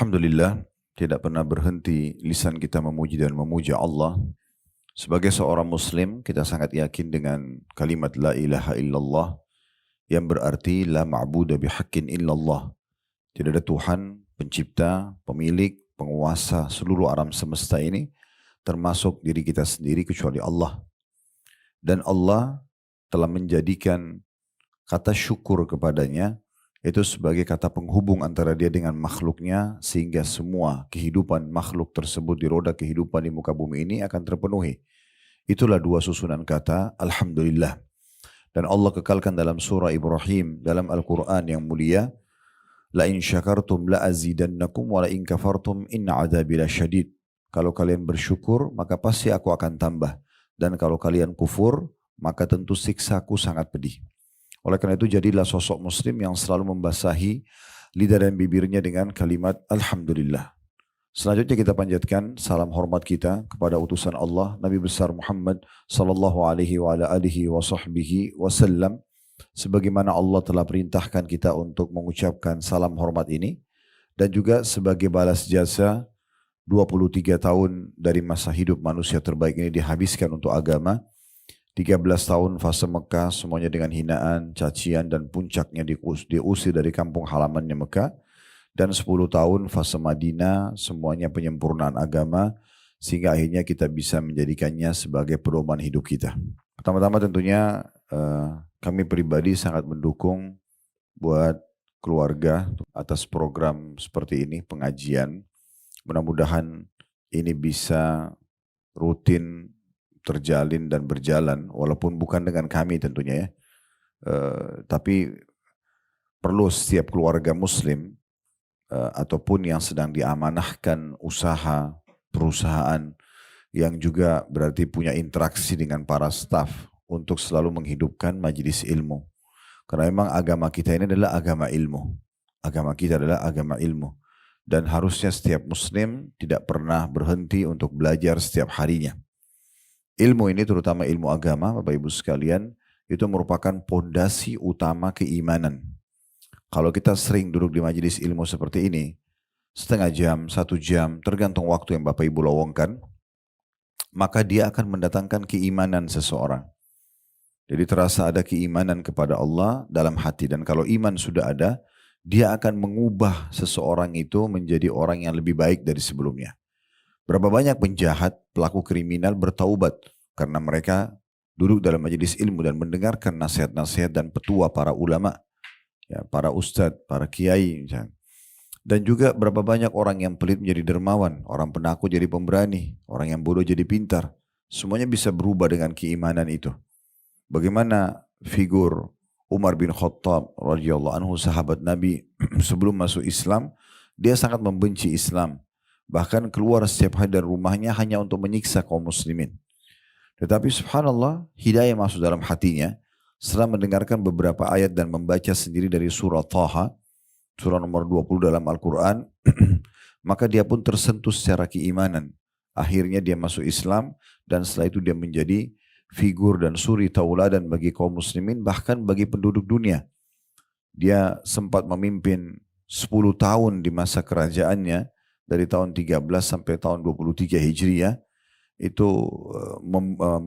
Alhamdulillah, tidak pernah berhenti lisan kita memuji dan memuja Allah. Sebagai seorang muslim, kita sangat yakin dengan kalimat la ilaha illallah yang berarti la ma'budu bihaqqin illallah. Tidak ada Tuhan, pencipta, pemilik, penguasa seluruh alam semesta ini, termasuk diri kita sendiri kecuali Allah. Dan Allah telah menjadikan kata syukur kepadanya itu sebagai kata penghubung antara dia dengan makhluknya, sehingga semua kehidupan makhluk tersebut di roda kehidupan di muka bumi ini akan terpenuhi. Itulah dua susunan kata Alhamdulillah. Dan Allah kekalkan dalam surah Ibrahim dalam Al-Quran yang mulia, la in syakartum la azidannakum wa la in kafartum inna adzabi lasyadid. Kalau kalian bersyukur maka pasti aku akan tambah, dan kalau kalian kufur maka tentu siksaku sangat pedih. Oleh karena itu jadilah sosok muslim yang selalu membasahi lidah dan bibirnya dengan kalimat Alhamdulillah. Selanjutnya kita panjatkan salam hormat kita kepada utusan Allah Nabi besar Muhammad sallallahu alaihi wa ala alihi wa sahbihi wasallam, sebagaimana Allah telah perintahkan kita untuk mengucapkan salam hormat ini, dan juga sebagai balas jasa 23 tahun dari masa hidup manusia terbaik ini dihabiskan untuk agama. 13 tahun fase Mekah semuanya dengan hinaan, cacian, dan puncaknya diusir dari kampung halamannya Mekah. Dan 10 tahun fase Madinah semuanya penyempurnaan agama, sehingga akhirnya kita bisa menjadikannya sebagai pedoman hidup kita. Pertama-tama tentunya kami pribadi sangat mendukung buat keluarga atas program seperti ini, pengajian. Mudah-mudahan ini bisa rutin terjalin dan berjalan, walaupun bukan dengan kami tentunya ya, tapi perlu setiap keluarga muslim ataupun yang sedang diamanahkan usaha, perusahaan, yang juga berarti punya interaksi dengan para staf untuk selalu menghidupkan majelis ilmu. Karena memang agama kita ini adalah agama ilmu. Agama kita adalah agama ilmu. Dan harusnya setiap muslim tidak pernah berhenti untuk belajar setiap harinya. Ilmu ini terutama ilmu agama, Bapak Ibu sekalian, itu merupakan pondasi utama keimanan. Kalau kita sering duduk di majelis ilmu seperti ini, setengah jam, 1 jam, tergantung waktu yang Bapak Ibu lowongkan, maka dia akan mendatangkan keimanan seseorang. Jadi terasa ada keimanan kepada Allah dalam hati, dan kalau iman sudah ada, dia akan mengubah seseorang itu menjadi orang yang lebih baik dari sebelumnya. Berapa banyak penjahat, pelaku kriminal bertaubat karena mereka duduk dalam majelis ilmu dan mendengarkan nasihat-nasihat dan petua para ulama, ya, para ustadz, para kiai. Misalnya. Dan juga berapa banyak orang yang pelit menjadi dermawan, orang penakut jadi pemberani, orang yang bodoh jadi pintar. Semuanya bisa berubah dengan keimanan itu. Bagaimana figur Umar bin Khattab radhiyallahu anhu, sahabat Nabi sebelum masuk Islam, dia sangat membenci Islam. Bahkan keluar setiap hari dari rumahnya hanya untuk menyiksa kaum muslimin. Tetapi subhanallah, hidayah masuk dalam hatinya setelah mendengarkan beberapa ayat dan membaca sendiri dari surah Taha, surah nomor 20 dalam Al-Quran, maka dia pun tersentuh secara keimanan. Akhirnya dia masuk Islam, dan setelah itu dia menjadi figur dan suri tauladan bagi kaum muslimin, bahkan bagi penduduk dunia. Dia sempat memimpin 10 tahun di masa kerajaannya, dari tahun 13 sampai tahun 23 Hijriah, itu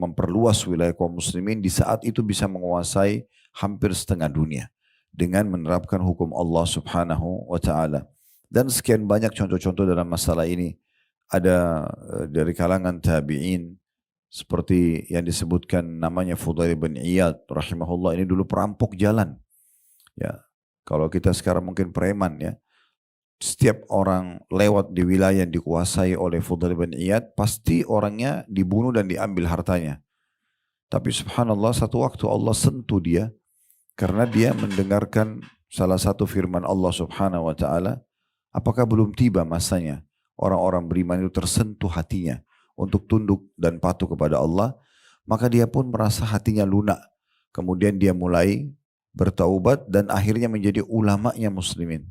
memperluas wilayah kaum muslimin, di saat itu bisa menguasai hampir setengah dunia dengan menerapkan hukum Allah subhanahu wa ta'ala. Dan sekian banyak contoh-contoh dalam masalah ini. Ada dari kalangan tabi'in, seperti yang disebutkan namanya Fudail bin Iyad rahimahullah, ini dulu perampok jalan. Ya, kalau kita sekarang mungkin preman ya. Setiap orang lewat di wilayah yang dikuasai oleh Fudail bin Iyad, pasti orangnya dibunuh dan diambil hartanya. Tapi subhanallah, satu waktu Allah sentuh dia, karena dia mendengarkan salah satu firman Allah subhanahu wa ta'ala, apakah belum tiba masanya orang-orang beriman itu tersentuh hatinya untuk tunduk dan patuh kepada Allah. Maka dia pun merasa hatinya lunak. Kemudian dia mulai bertaubat dan akhirnya menjadi ulamanya muslimin.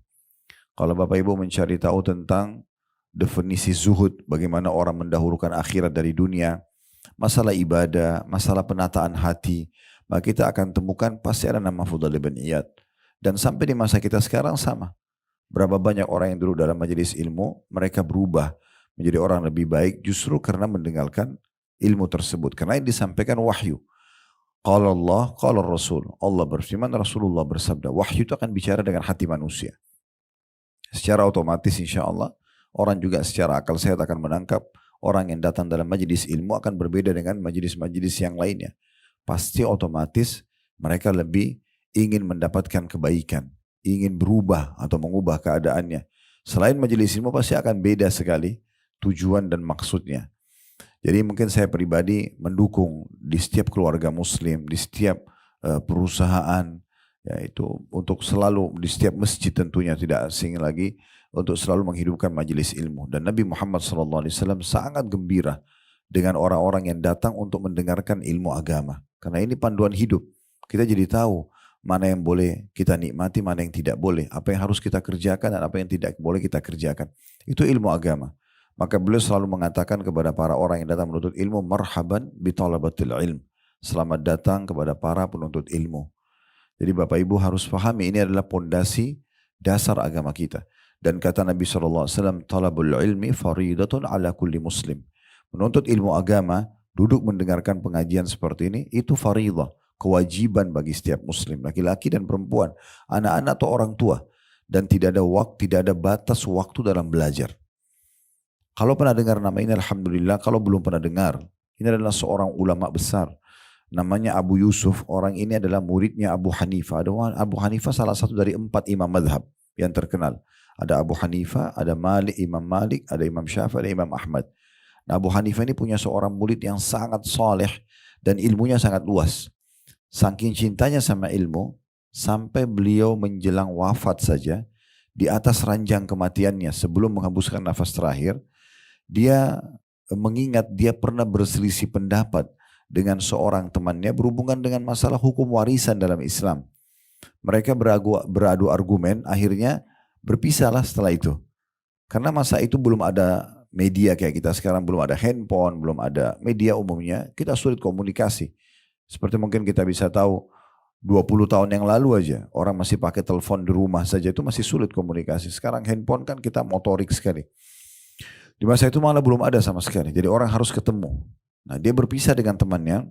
Kalau Bapak Ibu mencari tahu tentang definisi zuhud, bagaimana orang mendahulukan akhirat dari dunia, masalah ibadah, masalah penataan hati, maka kita akan temukan pasti ada nama Fudail bin Iyad. Dan sampai di masa kita sekarang sama. Berapa banyak orang yang duduk dalam majelis ilmu, mereka berubah menjadi orang lebih baik justru karena mendengarkan ilmu tersebut. Karena yang disampaikan wahyu. Qala Allah, qala Rasul. Allah berfirman, Rasulullah bersabda. Wahyu itu akan bicara dengan hati manusia. Secara otomatis insya Allah, orang juga secara akal sehat akan menangkap orang yang datang dalam majelis ilmu akan berbeda dengan majelis-majelis yang lainnya. Pasti otomatis mereka lebih ingin mendapatkan kebaikan, ingin berubah atau mengubah keadaannya. Selain majelis ilmu pasti akan beda sekali tujuan dan maksudnya. Jadi mungkin saya pribadi mendukung di setiap keluarga muslim, di setiap perusahaan, yaitu untuk selalu di setiap masjid tentunya tidak asing lagi untuk selalu menghidupkan majelis ilmu. Dan Nabi Muhammad SAW sangat gembira dengan orang-orang yang datang untuk mendengarkan ilmu agama. Karena ini panduan hidup. Kita jadi tahu mana yang boleh kita nikmati, mana yang tidak boleh. Apa yang harus kita kerjakan dan apa yang tidak boleh kita kerjakan. Itu ilmu agama. Maka beliau selalu mengatakan kepada para orang yang datang menuntut ilmu, marhaban bitalabatil ilm. Selamat datang kepada para penuntut ilmu. Jadi Bapak Ibu harus pahami ini adalah pondasi dasar agama kita. Dan kata Nabi SAW, talabul ilmi faridatun ala kulli muslim. Menuntut ilmu agama, duduk mendengarkan pengajian seperti ini, itu faridah, kewajiban bagi setiap muslim, laki-laki dan perempuan, anak-anak atau orang tua. Dan tidak ada waktu, tidak ada batas waktu dalam belajar. Kalau pernah dengar nama ini alhamdulillah, kalau belum pernah dengar, ini adalah seorang ulama besar. Namanya Abu Yusuf, orang ini adalah muridnya Abu Hanifah. Abu Hanifah salah satu dari 4 imam madhab yang terkenal. Ada Abu Hanifah, ada Imam Malik, ada Imam Syafi'i, ada Imam Ahmad. Nah, Abu Hanifah ini punya seorang murid yang sangat saleh dan ilmunya sangat luas. Saking cintanya sama ilmu, sampai beliau menjelang wafat saja, di atas ranjang kematiannya sebelum menghembuskan nafas terakhir, dia mengingat dia pernah berselisih pendapat dengan seorang temannya berhubungan dengan masalah hukum warisan dalam Islam. Mereka beradu argumen, akhirnya berpisahlah setelah itu. Karena masa itu belum ada media kayak kita sekarang, belum ada handphone, belum ada media umumnya, kita sulit komunikasi. Seperti mungkin kita bisa tahu 20 tahun yang lalu aja, orang masih pakai telepon di rumah saja itu masih sulit komunikasi. Sekarang handphone kan kita motorik sekali. Di masa itu malah belum ada sama sekali. Jadi orang harus ketemu. Nah, dia berpisah dengan temannya.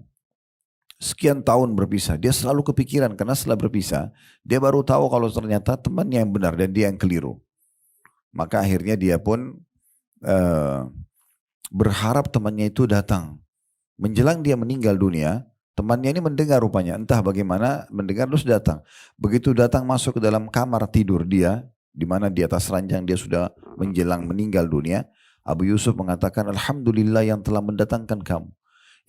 Sekian tahun berpisah. Dia selalu kepikiran karena setelah berpisah, dia baru tahu kalau ternyata temannya yang benar dan dia yang keliru. Maka akhirnya dia pun berharap temannya itu datang. Menjelang dia meninggal dunia, temannya ini mendengar rupanya. Entah bagaimana mendengar terus datang. Begitu datang masuk ke dalam kamar tidur dia, di mana di atas ranjang dia sudah menjelang meninggal dunia, Abu Yusuf mengatakan, alhamdulillah yang telah mendatangkan kamu.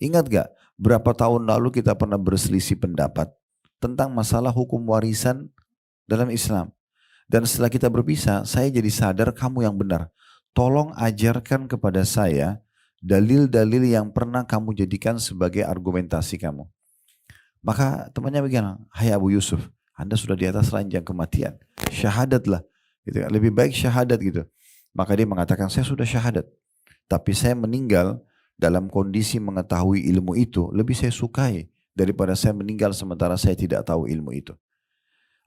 Ingat gak berapa tahun lalu kita pernah berselisih pendapat tentang masalah hukum warisan dalam Islam. Dan setelah kita berpisah, saya jadi sadar kamu yang benar. Tolong ajarkan kepada saya dalil-dalil yang pernah kamu jadikan sebagai argumentasi kamu. Maka temannya bilang, hai Abu Yusuf, Anda sudah di atas ranjang kematian. Syahadatlah. Gitu. Lebih baik syahadat gitu. Maka dia mengatakan, saya sudah syahadat. Tapi saya meninggal dalam kondisi mengetahui ilmu itu, lebih saya sukai daripada saya meninggal sementara saya tidak tahu ilmu itu.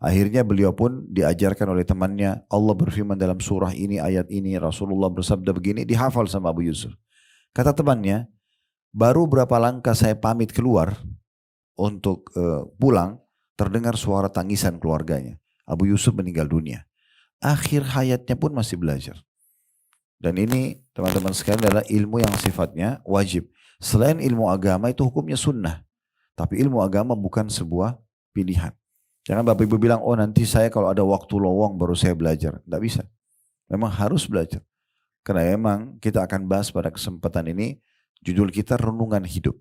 Akhirnya beliau pun diajarkan oleh temannya, Allah berfirman dalam surah ini, ayat ini, Rasulullah bersabda begini, dihafal sama Abu Yusuf. Kata temannya, baru berapa langkah saya pamit keluar untuk pulang, terdengar suara tangisan keluarganya. Abu Yusuf meninggal dunia. Akhir hayatnya pun masih belajar. Dan ini teman-teman sekalian adalah ilmu yang sifatnya wajib. Selain ilmu agama itu hukumnya sunnah. Tapi ilmu agama bukan sebuah pilihan. Jangan Bapak Ibu bilang, oh nanti saya kalau ada waktu lowong baru saya belajar. Tidak bisa. Memang harus belajar. Karena memang kita akan bahas pada kesempatan ini, judul kita renungan hidup.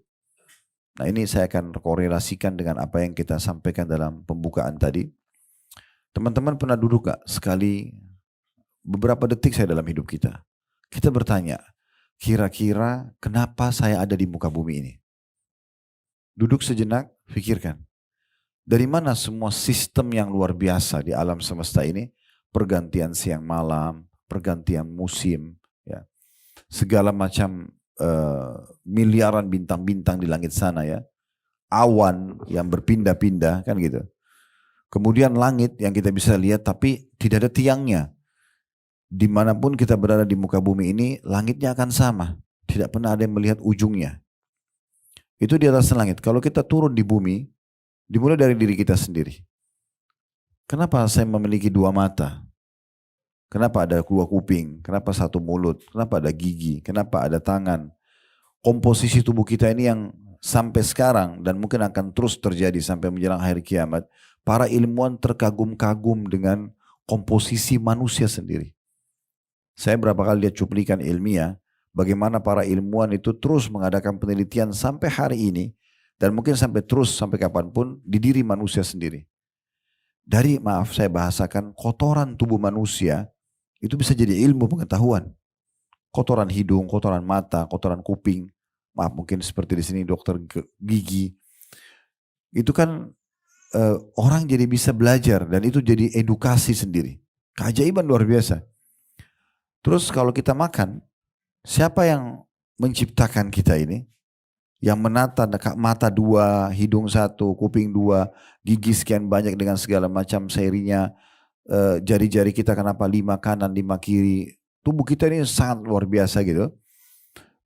Nah ini saya akan korelasikan dengan apa yang kita sampaikan dalam pembukaan tadi. Teman-teman pernah duduk gak sekali beberapa detik saya dalam hidup kita. Kita bertanya, kira-kira kenapa saya ada di muka bumi ini? Duduk sejenak, pikirkan. Dari mana semua sistem yang luar biasa di alam semesta ini? Pergantian siang malam, pergantian musim, ya. Segala macam miliaran bintang-bintang di langit sana ya. Awan yang berpindah-pindah kan gitu. Kemudian langit yang kita bisa lihat tapi tidak ada tiangnya. Dimanapun kita berada di muka bumi ini, langitnya akan sama. Tidak pernah ada yang melihat ujungnya. Itu di atas langit. Kalau kita turun di bumi, dimulai dari diri kita sendiri. Kenapa saya memiliki dua mata? Kenapa ada dua kuping? Kenapa satu mulut? Kenapa ada gigi? Kenapa ada tangan? Komposisi tubuh kita ini yang sampai sekarang dan mungkin akan terus terjadi sampai menjelang hari kiamat. Para ilmuwan terkagum-kagum dengan komposisi manusia sendiri. Saya berapa kali lihat cuplikan ilmiah, bagaimana para ilmuwan itu terus mengadakan penelitian sampai hari ini, dan mungkin sampai terus sampai kapanpun di diri manusia sendiri. Dari, maaf saya bahasakan, kotoran tubuh manusia, itu bisa jadi ilmu pengetahuan. Kotoran hidung, kotoran mata, kotoran kuping, maaf mungkin seperti di sini dokter gigi. Itu kan orang jadi bisa belajar dan itu jadi edukasi sendiri. Keajaiban luar biasa. Terus kalau kita makan, siapa yang menciptakan kita ini? Yang menata mata dua, hidung satu, kuping dua, gigi sekian banyak dengan segala macam serinya, jari-jari kita kenapa 5 kanan 5 kiri. Tubuh kita ini sangat luar biasa gitu.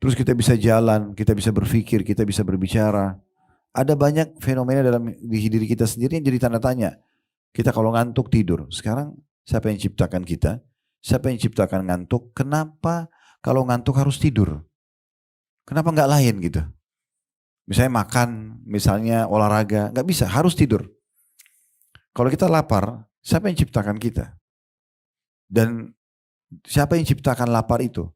Terus kita bisa jalan, kita bisa berpikir, kita bisa berbicara. Ada banyak fenomena dalam diri kita sendiri yang jadi tanda tanya. Kita kalau ngantuk tidur. Sekarang siapa yang ciptakan kita? Siapa yang ciptakan ngantuk? Kenapa kalau ngantuk harus tidur? Kenapa nggak lain gitu? Misalnya makan, misalnya olahraga, nggak bisa, harus tidur. Kalau kita lapar, siapa yang ciptakan kita? Dan siapa yang ciptakan lapar itu?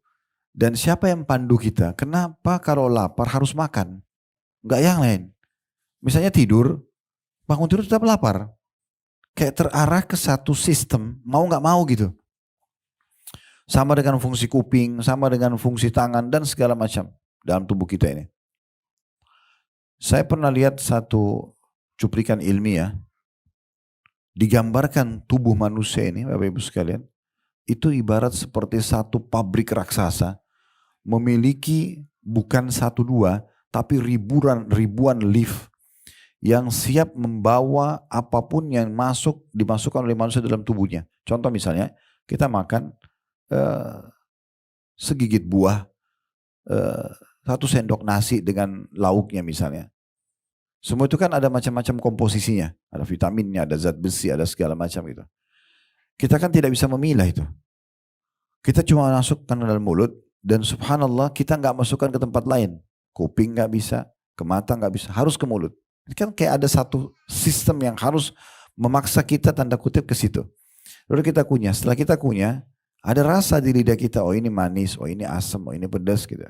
Dan siapa yang pandu kita? Kenapa kalau lapar harus makan? Nggak yang lain. Misalnya tidur, bangun tidur tetap lapar. Kayak terarah ke satu sistem, mau nggak mau gitu. Sama dengan fungsi kuping, sama dengan fungsi tangan dan segala macam dalam tubuh kita ini. Saya pernah lihat satu cuplikan ilmiah, digambarkan tubuh manusia ini, Bapak Ibu sekalian, itu ibarat seperti satu pabrik raksasa, memiliki bukan satu dua, tapi ribuan lift yang siap membawa apapun yang dimasukkan oleh manusia dalam tubuhnya. Contoh misalnya, kita makan segigit buah, 1 sendok nasi dengan lauknya misalnya. Semua itu kan ada macam-macam komposisinya. Ada vitaminnya, ada zat besi, ada segala macam itu. Kita kan tidak bisa memilah itu. Kita cuma masukkan ke dalam mulut dan subhanallah kita nggak masukkan ke tempat lain. Kuping nggak bisa, ke mata nggak bisa, harus ke mulut. Ini kan kayak ada satu sistem yang harus memaksa kita tanda kutip ke situ. Lalu kita kunyah. Setelah kita kunyah, ada rasa di lidah kita. Oh ini manis, oh ini asam, oh ini pedas gitu.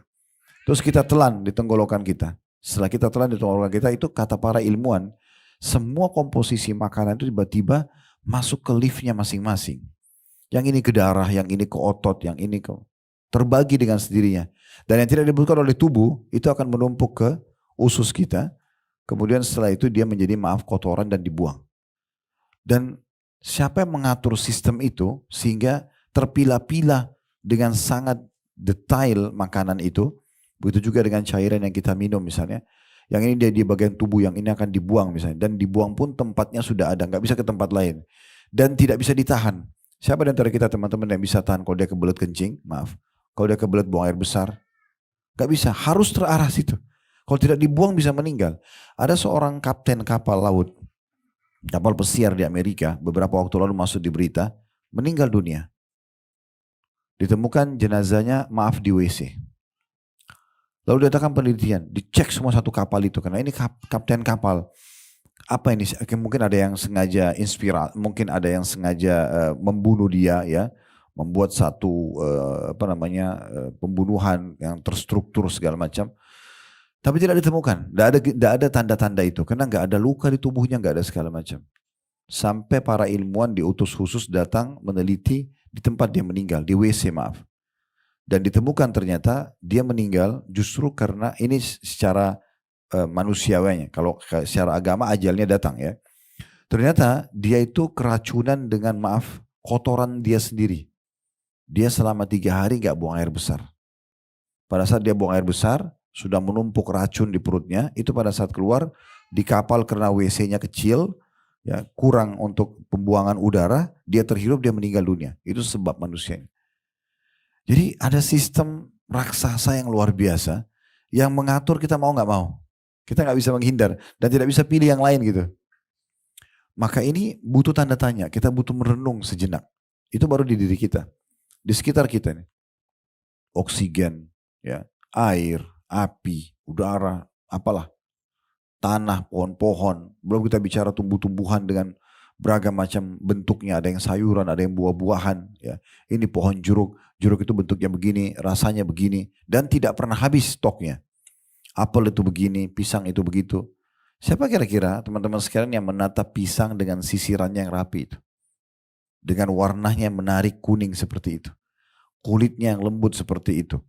Terus kita telan di tenggorokan kita. Setelah kita telan di tenggorokan kita, itu kata para ilmuwan, semua komposisi makanan itu tiba-tiba masuk ke liftnya masing-masing. Yang ini ke darah, yang ini ke otot, yang ini ke terbagi dengan sendirinya. Dan yang tidak dibutuhkan oleh tubuh itu akan menumpuk ke usus kita. Kemudian setelah itu dia menjadi kotoran dan dibuang. Dan siapa yang mengatur sistem itu sehingga terpilah-pilah dengan sangat detail makanan itu. Begitu juga dengan cairan yang kita minum misalnya. Yang ini dia di bagian tubuh, yang ini akan dibuang misalnya. Dan dibuang pun tempatnya sudah ada, nggak bisa ke tempat lain. Dan tidak bisa ditahan. Siapa di antara kita teman-teman yang bisa tahan kalau dia kebelet kencing? Maaf. Kalau dia kebelet buang air besar? Nggak bisa, harus terarah situ. Kalau tidak dibuang bisa meninggal. Ada seorang kapten kapal laut, kapal pesiar di Amerika, beberapa waktu lalu masuk di berita, meninggal dunia. Ditemukan jenazahnya, maaf, di WC. Lalu diadakan penelitian, dicek semua satu kapal itu, karena ini kapten kapal. Apa ini? Mungkin ada yang sengaja mungkin ada yang sengaja membunuh dia, ya, membuat satu pembunuhan yang terstruktur segala macam. Tapi tidak ditemukan, tidak ada tanda-tanda itu, karena nggak ada luka di tubuhnya, nggak ada segala macam. Sampai para ilmuwan diutus khusus datang meneliti di tempat dia meninggal, di WC maaf. Dan ditemukan ternyata dia meninggal justru karena ini secara manusiawinya. Kalau secara agama ajalnya datang ya. Ternyata dia itu keracunan dengan kotoran dia sendiri. Dia selama 3 hari gak buang air besar. Pada saat dia buang air besar, sudah menumpuk racun di perutnya. Itu pada saat keluar di kapal karena WC-nya kecil, ya kurang untuk pembuangan udara, dia terhirup, dia meninggal dunia. Itu sebab manusia. Jadi ada sistem raksasa yang luar biasa yang mengatur kita mau nggak mau. Kita nggak bisa menghindar dan tidak bisa pilih yang lain gitu. Maka ini butuh tanda tanya, kita butuh merenung sejenak. Itu baru di diri kita, di sekitar kita nih. Oksigen, ya, air, api, udara, apalah, tanah, pohon-pohon. Belum kita bicara tumbuh-tumbuhan dengan beragam macam bentuknya. Ada yang sayuran, ada yang buah-buahan. Ya. Ini pohon jeruk, jeruk itu bentuknya begini, rasanya begini. Dan tidak pernah habis stoknya. Apel itu begini, pisang itu begitu. Siapa kira-kira teman-teman sekalian yang menata pisang dengan sisirannya yang rapi itu? Dengan warnanya yang menarik kuning seperti itu. Kulitnya yang lembut seperti itu.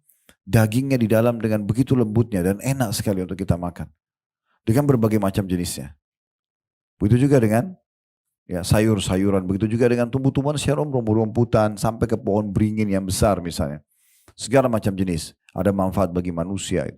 Dagingnya di dalam dengan begitu lembutnya dan enak sekali untuk kita makan. Dengan berbagai macam jenisnya. Begitu juga dengan ya sayur-sayuran. Begitu juga dengan tumbuh-tumbuhan secara rumput-rumputan sampai ke pohon beringin yang besar misalnya. Segala macam jenis. Ada manfaat bagi manusia.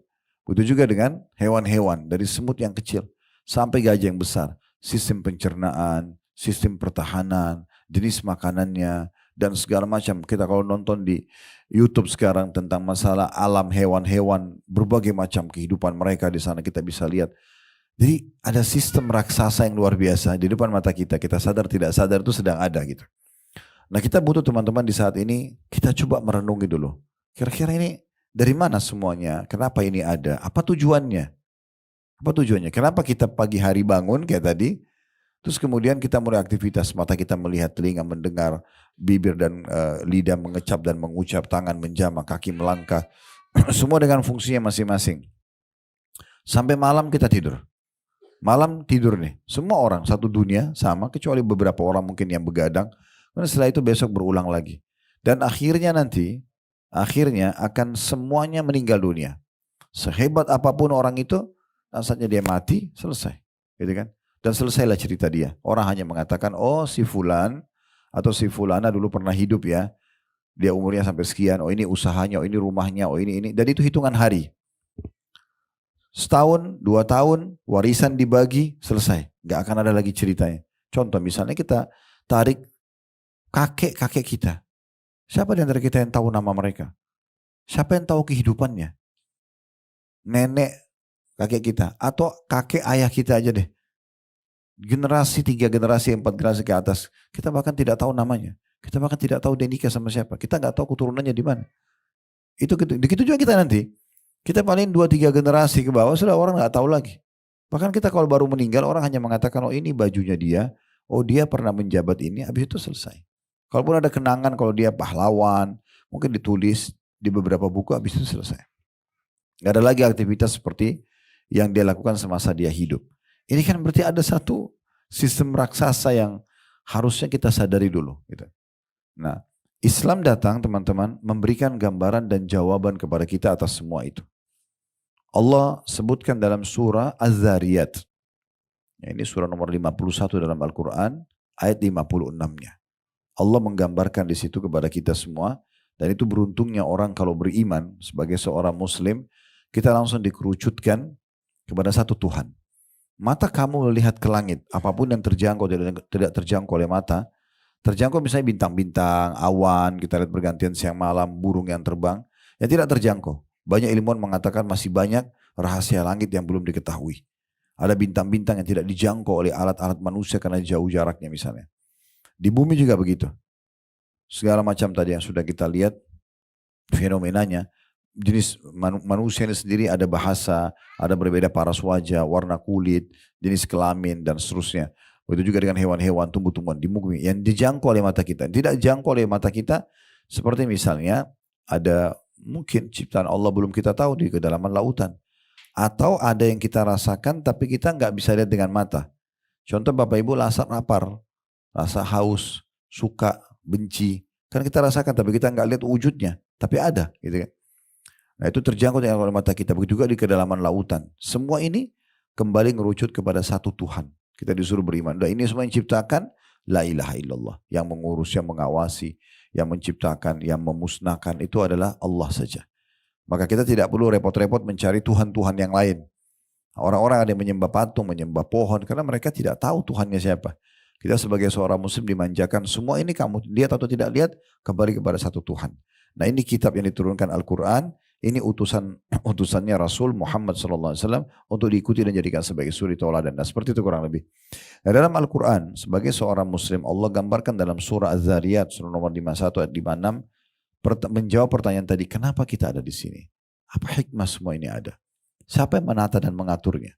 Begitu juga dengan hewan-hewan. Dari semut yang kecil sampai gajah yang besar. Sistem pencernaan, sistem pertahanan, jenis makanannya, dan segala macam. Kita kalau nonton di YouTube sekarang tentang masalah alam hewan-hewan, berbagai macam kehidupan mereka di sana kita bisa lihat. Jadi ada sistem raksasa yang luar biasa di depan mata kita. Kita sadar tidak sadar itu sedang ada gitu. Nah kita butuh teman-teman di saat ini, kita coba merenungi dulu. Kira-kira ini dari mana semuanya? Kenapa ini ada? Apa tujuannya? Apa tujuannya? Kenapa kita pagi hari bangun kayak tadi, terus kemudian kita mulai aktivitas, mata kita melihat, telinga mendengar, bibir dan lidah mengecap dan mengucap, tangan menjamah, kaki melangkah, semua dengan fungsinya masing-masing. Sampai malam kita tidur. Malam tidur nih, semua orang satu dunia sama, kecuali beberapa orang mungkin yang begadang. Karena setelah itu besok berulang lagi. Dan akhirnya nanti, akhirnya akan semuanya meninggal dunia. Sehebat apapun orang itu, saatnya dia mati, selesai. Gitu kan? Dan selesailah cerita dia. Orang hanya mengatakan, oh si fulan atau si fulana dulu pernah hidup ya. Dia umurnya sampai sekian, oh ini usahanya, oh ini rumahnya, oh ini. Dan itu hitungan hari. Setahun, 2 tahun, warisan dibagi, selesai. Gak akan ada lagi ceritanya. Contoh misalnya kita tarik kakek-kakek kita. Siapa di antara kita yang tahu nama mereka? Siapa yang tahu kehidupannya? Nenek kakek kita. Atau kakek ayah kita aja deh. Generasi 3, generasi 4, generasi ke atas. Kita bahkan tidak tahu namanya. Kita bahkan tidak tahu dia nikah sama siapa. Kita gak tahu keturunannya di mana. Itu begitu juga kita nanti. Kita paling 2-3 generasi ke bawah sudah orang nggak tahu lagi. Bahkan kita kalau baru meninggal orang hanya mengatakan oh ini bajunya dia, oh dia pernah menjabat ini, habis itu selesai. Kalaupun ada kenangan kalau dia pahlawan, mungkin ditulis di beberapa buku, habis itu selesai. Gak ada lagi aktivitas seperti yang dia lakukan semasa dia hidup. Ini kan berarti ada satu sistem raksasa yang harusnya kita sadari dulu. Gitu. Nah, Islam datang teman-teman memberikan gambaran dan jawaban kepada kita atas semua itu. Allah sebutkan dalam surah Az-Zariyat. Ya, ini surah nomor 51 dalam Al-Quran, ayat 56-nya. Allah menggambarkan di situ kepada kita semua, dan itu beruntungnya orang kalau beriman sebagai seorang muslim, kita langsung dikerucutkan kepada satu Tuhan. Mata kamu melihat ke langit, apapun yang terjangkau tidak terjangkau oleh mata, terjangkau misalnya bintang-bintang, awan, kita lihat bergantian siang malam, burung yang terbang, yang tidak terjangkau. Banyak ilmuwan mengatakan masih banyak rahasia langit yang belum diketahui. Ada bintang-bintang yang tidak dijangkau oleh alat-alat manusia karena jauh jaraknya misalnya. Di bumi juga begitu. Segala macam tadi yang sudah kita lihat fenomenanya. Jenis manusia ini sendiri ada bahasa, ada berbeda paras wajah, warna kulit, jenis kelamin dan seterusnya. Begitu juga dengan hewan-hewan, tumbuh-tumbuhan di bumi yang dijangkau oleh mata kita. Tidak dijangkau oleh mata kita seperti misalnya ada mungkin ciptaan Allah belum kita tahu di kedalaman lautan. Atau ada yang kita rasakan tapi kita nggak bisa lihat dengan mata. Contoh Bapak Ibu rasa lapar, rasa haus, suka, benci. Kan kita rasakan tapi kita nggak lihat wujudnya. Tapi ada gitu kan. Nah itu terjangkau dengan oleh mata kita. Begitu juga di kedalaman lautan. Semua ini kembali ngerucut kepada satu Tuhan. Kita disuruh beriman. Dan ini semua yang ciptakan la ilaha illallah. Yang mengurus, yang mengawasi, yang menciptakan, yang memusnahkan itu adalah Allah saja. Maka kita tidak perlu repot-repot mencari Tuhan-Tuhan yang lain. Orang-orang ada yang menyembah patung, menyembah pohon karena mereka tidak tahu Tuhannya siapa. Kita sebagai seorang muslim dimanjakan semua ini kamu lihat atau tidak lihat kembali kepada satu Tuhan. Nah ini kitab yang diturunkan Al-Quran, ini utusannya Rasul Muhammad SAW untuk diikuti dan jadikan sebagai suri tauladan. Nah seperti itu kurang lebih. Nah, dalam Al-Quran, sebagai seorang Muslim, Allah gambarkan dalam surah Az-Zariyat, surah nomor 51 ayat 56, menjawab pertanyaan tadi, kenapa kita ada di sini? Apa hikmah semua ini ada? Siapa yang menata dan mengaturnya?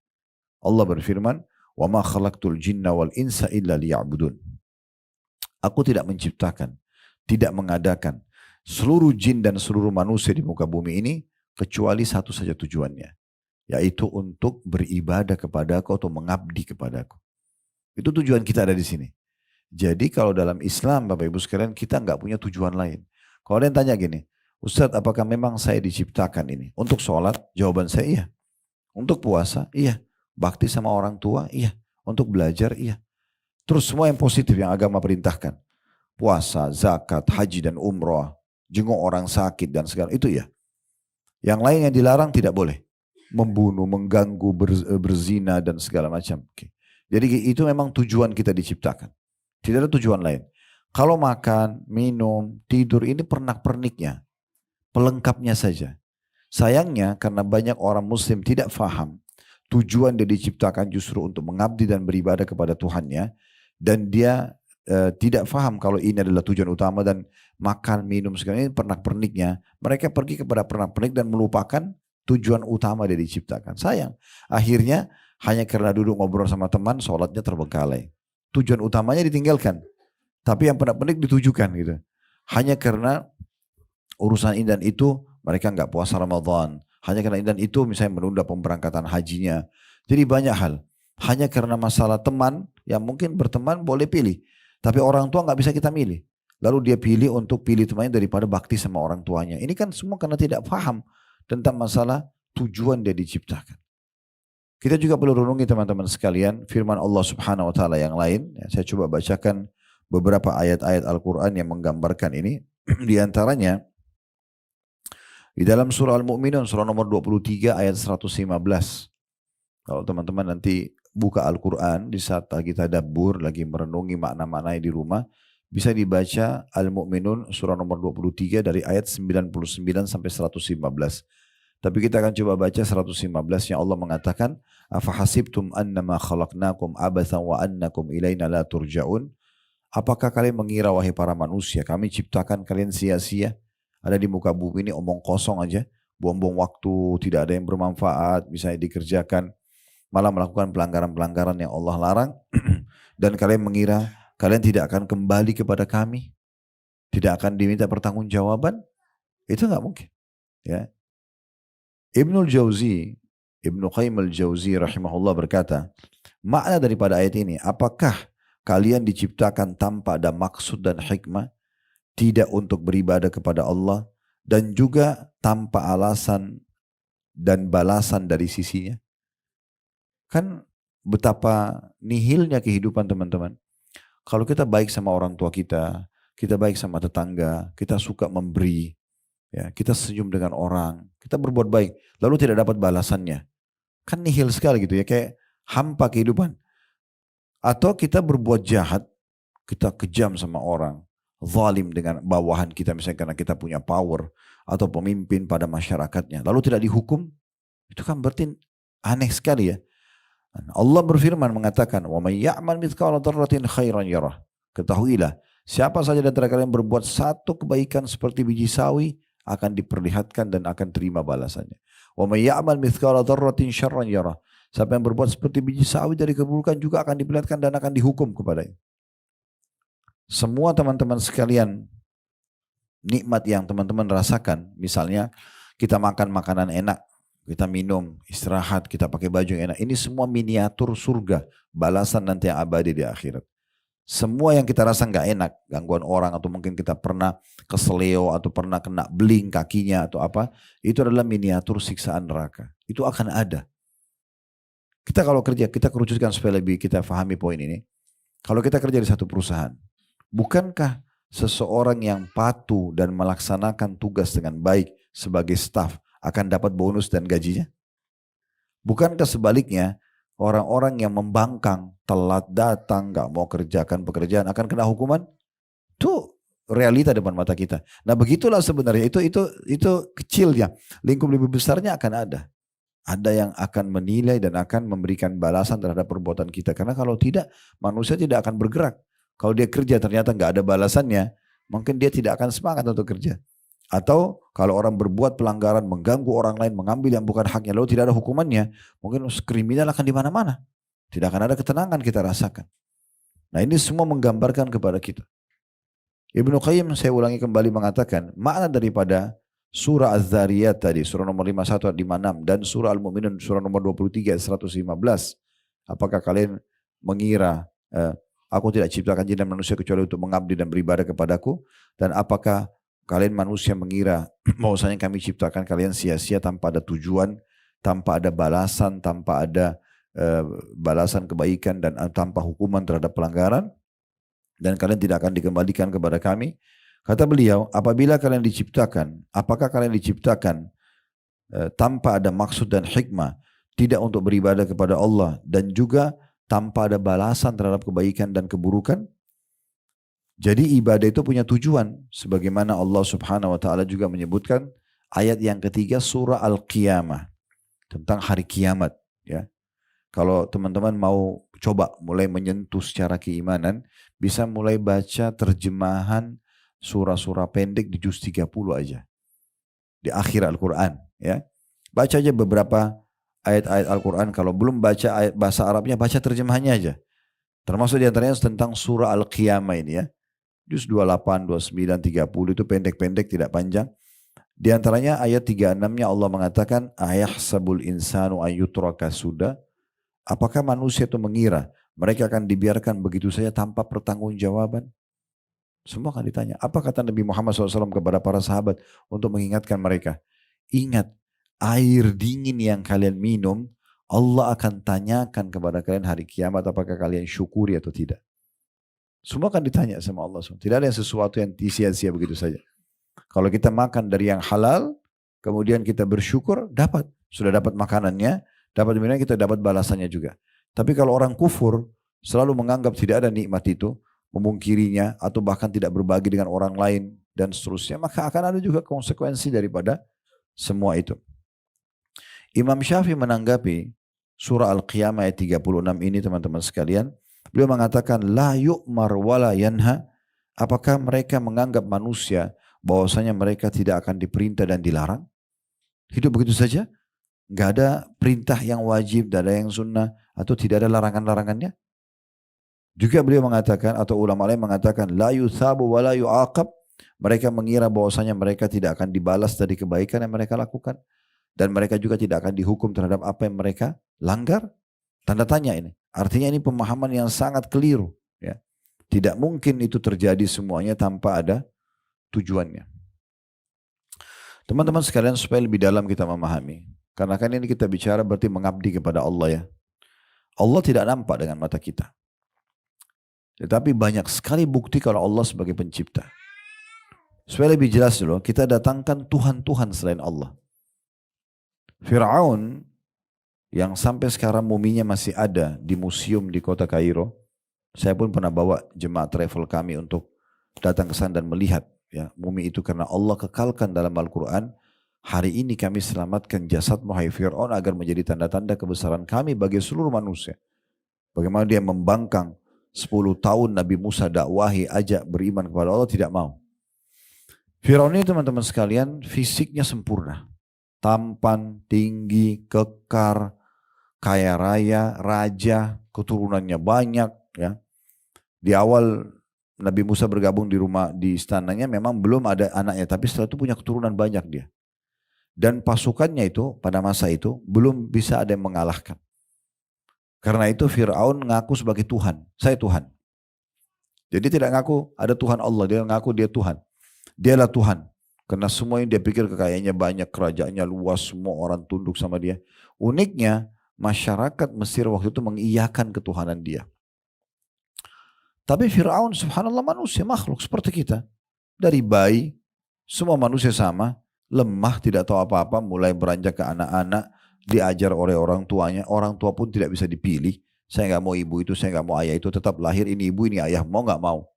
Allah berfirman, وَمَا خَلَقْتُ الْجِنَّ وَالْإِنسَ إِلَّا لِيَعْبُدُونَ. Aku tidak menciptakan, tidak mengadakan seluruh jin dan seluruh manusia di muka bumi ini kecuali satu saja tujuannya, yaitu untuk beribadah kepadaku atau mengabdi kepadaku. Itu tujuan kita ada di sini. Jadi kalau dalam Islam Bapak Ibu sekalian kita nggak punya tujuan lain. Kalau ada yang tanya gini, Ustadz apakah memang saya diciptakan ini untuk sholat? Jawaban saya iya. Untuk puasa? Iya. Bakti sama orang tua? Iya. Untuk belajar? Iya. Terus semua yang positif yang agama perintahkan. Puasa, zakat, haji dan umroh, jenguk orang sakit dan segala itu ya. Yang lain yang dilarang tidak boleh. Membunuh, mengganggu, berzina dan segala macam. Jadi itu memang tujuan kita diciptakan. Tidak ada tujuan lain. Kalau makan, minum, tidur ini pernak-perniknya. Pelengkapnya saja. Sayangnya karena banyak orang muslim tidak faham. Tujuan dia diciptakan justru untuk mengabdi dan beribadah kepada Tuhannya. Dan dia tidak faham kalau ini adalah tujuan utama dan makan, minum, segala ini pernak-perniknya. Mereka pergi kepada pernak-pernik dan melupakan tujuan utama dia diciptakan. Sayang. Akhirnya hanya karena duduk ngobrol sama teman, sholatnya terbengkalai. Tujuan utamanya ditinggalkan. Tapi yang pernak-pernik ditujukan gitu. Hanya karena urusan ini dan itu mereka nggak puasa Ramadan. Hanya karena ini dan itu misalnya menunda pemberangkatan hajinya. Jadi banyak hal. Hanya karena masalah teman yang mungkin berteman boleh pilih. Tapi orang tua nggak bisa kita milih. Lalu dia pilih untuk pilih temannya daripada bakti sama orang tuanya. Ini kan semua karena tidak paham tentang masalah tujuan dia diciptakan. Kita juga perlu renungi teman-teman sekalian firman Allah Subhanahu wa taala yang lain. Saya coba bacakan beberapa ayat-ayat Al-Qur'an yang menggambarkan ini. Di antaranya di dalam surah Al-Mu'minun surah nomor 23 ayat 115. Kalau teman-teman nanti buka Al-Quran di saat lagi tadabbur, lagi merenungi makna-maknanya di rumah, bisa dibaca Al-Mu'minun surah nomor 23 dari ayat 99 sampai 115. Tapi kita akan coba baca 115 yang Allah mengatakan, "Afahasibtum annama khalaqnakum abathan wa annakum ilaina la turja'un?" Apakah kalian mengira wahai para manusia, kami ciptakan kalian sia-sia? Ada di muka bumi ini omong kosong aja, buang-buang waktu, tidak ada yang bermanfaat, misalnya dikerjakan, malah melakukan pelanggaran-pelanggaran yang Allah larang, dan kalian mengira kalian tidak akan kembali kepada kami, tidak akan diminta pertanggungjawaban? Itu nggak mungkin. Ya. Ibnul Jauzi, Ibnu Qayyim al-Jauzi rahimahullah berkata, makna daripada ayat ini, apakah kalian diciptakan tanpa ada maksud dan hikmah, tidak untuk beribadah kepada Allah, dan juga tanpa alasan dan balasan dari sisinya? Kan betapa nihilnya kehidupan teman-teman. Kalau kita baik sama orang tua kita baik sama tetangga, kita suka memberi, ya, kita senyum dengan orang, kita berbuat baik, lalu tidak dapat balasannya. Kan nihil sekali gitu ya, kayak hampa kehidupan. Atau kita berbuat jahat, kita kejam sama orang, zalim dengan bawahan kita misalnya karena kita punya power, atau pemimpin pada masyarakatnya, lalu tidak dihukum, itu kan berarti aneh sekali ya. Allah berfirman mengatakan, "Wa may ya'mal mithqala dzarratin khairan yarah." Ketahuilah, siapa saja dari kalian berbuat satu kebaikan seperti biji sawi akan diperlihatkan dan akan terima balasannya. Wa may ya'mal mithqala dzarratin syarran yarah. Siapa yang berbuat seperti biji sawi dari keburukan juga akan diperlihatkan dan akan dihukum kepadanya. Semua teman-teman sekalian, nikmat yang teman-teman rasakan, misalnya kita makan makanan enak, kita minum, istirahat, kita pakai baju yang enak. Ini semua miniatur surga, balasan nanti yang abadi di akhirat. Semua yang kita rasa nggak enak, gangguan orang atau mungkin kita pernah keseleo atau pernah kena beling kakinya atau apa, itu adalah miniatur siksaan neraka. Itu akan ada. Kita kalau kerja, kita kerucutkan supaya lebih kita pahami poin ini. Kalau kita kerja di satu perusahaan, bukankah seseorang yang patuh dan melaksanakan tugas dengan baik sebagai staf akan dapat bonus dan gajinya? Bukankah sebaliknya orang-orang yang membangkang, telat datang, gak mau kerjakan pekerjaan akan kena hukuman? Itu realita depan mata kita. Nah begitulah sebenarnya itu kecilnya. Lingkup lebih besarnya akan ada. Ada yang akan menilai dan akan memberikan balasan terhadap perbuatan kita. Karena kalau tidak, manusia tidak akan bergerak. Kalau dia kerja ternyata nggak ada balasannya, mungkin dia tidak akan semangat untuk kerja. Atau kalau orang berbuat pelanggaran, mengganggu orang lain, mengambil yang bukan haknya, lalu tidak ada hukumannya, mungkin kriminal akan di mana-mana. Tidak akan ada ketenangan kita rasakan. Nah ini semua menggambarkan kepada kita. Ibnu Qayyim, saya ulangi kembali, mengatakan makna daripada surah Az-Zariyat tadi, surah nomor 51 ayat 56, dan surah Al-Mu'minun surah nomor 23 ayat 115. Apakah kalian mengira aku tidak ciptakan jin dan manusia kecuali untuk mengabdi dan beribadah kepadaku? Dan apakah kalian manusia mengira bahwasanya kami ciptakan kalian sia-sia tanpa ada tujuan, tanpa ada balasan, tanpa ada balasan kebaikan dan tanpa hukuman terhadap pelanggaran? Dan kalian tidak akan dikembalikan kepada kami? Kata beliau, apabila kalian diciptakan, apakah kalian diciptakan tanpa ada maksud dan hikmah, tidak untuk beribadah kepada Allah, dan juga tanpa ada balasan terhadap kebaikan dan keburukan? Jadi ibadah itu punya tujuan, sebagaimana Allah Subhanahu wa taala juga menyebutkan ayat yang ketiga surah Al-Qiyamah tentang hari kiamat, ya. Kalau teman-teman mau coba mulai menyentuh secara keimanan, bisa mulai baca terjemahan surah-surah pendek di juz 30 aja. Di akhir Al-Quran, ya. Baca aja beberapa ayat-ayat Al-Quran. Kalau belum baca ayat bahasa Arabnya, baca terjemahannya aja. Termasuk diantaranya tentang surah Al-Qiyamah ini, ya. Juz 28, 29, 30 itu pendek-pendek, tidak panjang. Di antaranya ayat 36-nya Allah mengatakan, ayahsabul insanu ayyutraka sudah. Apakah manusia itu mengira mereka akan dibiarkan begitu saja tanpa pertanggungjawaban? Semua akan ditanya. Apa kata Nabi Muhammad SAW kepada para sahabat untuk mengingatkan mereka? Ingat, air dingin yang kalian minum, Allah akan tanyakan kepada kalian hari kiamat apakah kalian syukuri atau tidak. Semua akan ditanya sama Allah SWT. Tidak ada yang sesuatu yang sia-sia begitu saja. Kalau kita makan dari yang halal, kemudian kita bersyukur, dapat. Sudah dapat makanannya, dapat minumnya, kita dapat balasannya juga. Tapi kalau orang kufur selalu menganggap tidak ada nikmat itu, memungkirinya atau bahkan tidak berbagi dengan orang lain dan seterusnya, maka akan ada juga konsekuensi daripada semua itu. Imam Syafi'i menanggapi surah Al-Qiyamah ayat 36 ini, teman-teman sekalian, beliau mengatakan la yu'mar wala yanha. Apakah mereka menganggap manusia bahwasanya mereka tidak akan diperintah dan dilarang? Hidup begitu saja? Nggak ada perintah yang wajib, tidak ada yang sunnah, atau tidak ada larangan-larangannya. Juga beliau mengatakan, atau ulama lain mengatakan, la yuthabu wa la yu'aqab. Mereka mengira bahwasanya mereka tidak akan dibalas dari kebaikan yang mereka lakukan. Dan mereka juga tidak akan dihukum terhadap apa yang mereka langgar. Tanda tanya ini. Artinya ini pemahaman yang sangat keliru. Ya. Tidak mungkin itu terjadi semuanya tanpa ada tujuannya. Teman-teman sekalian, supaya lebih dalam kita memahami. Karena kan ini kita bicara berarti mengabdi kepada Allah, ya. Allah tidak nampak dengan mata kita. Tetapi banyak sekali bukti kalau Allah sebagai pencipta. Supaya lebih jelas dulu, kita datangkan Tuhan-Tuhan selain Allah. Fir'aun yang sampai sekarang muminya masih ada di museum di kota Kairo. Saya pun pernah bawa jemaah travel kami untuk datang ke sana dan melihat, ya, mumi itu, karena Allah kekalkan dalam Al-Quran. Hari ini kami selamatkan jasadmu hai Fir'aun agar menjadi tanda-tanda kebesaran kami bagi seluruh manusia. Bagaimana dia membangkang 10 tahun Nabi Musa dakwahi, ajak beriman kepada Allah, tidak mau. Fir'aun ini, teman-teman sekalian, fisiknya sempurna. Tampan, tinggi, kekar, kaya raya, raja, keturunannya banyak, ya. Di awal Nabi Musa bergabung di istananya memang belum ada anaknya, tapi setelah itu punya keturunan banyak dia. Dan pasukannya itu pada masa itu belum bisa ada yang mengalahkan. Karena itu Fir'aun ngaku sebagai Tuhan. Saya Tuhan. Jadi tidak ngaku ada Tuhan Allah. Dia ngaku dia Tuhan. Dialah Tuhan. Karena semua yang dia pikir kekayaannya banyak, kerajaannya luas, semua orang tunduk sama dia. Uniknya masyarakat Mesir waktu itu mengiyakan ketuhanan dia. Tapi Fir'aun subhanallah manusia, makhluk seperti kita. Dari bayi, semua manusia sama. Lemah, tidak tahu apa-apa, mulai beranjak ke anak-anak, diajar oleh orang tuanya. Orang tua pun tidak bisa dipilih. Saya nggak mau ibu itu, saya nggak mau ayah itu, tetap lahir ini ibu, ini ayah, mau nggak mau.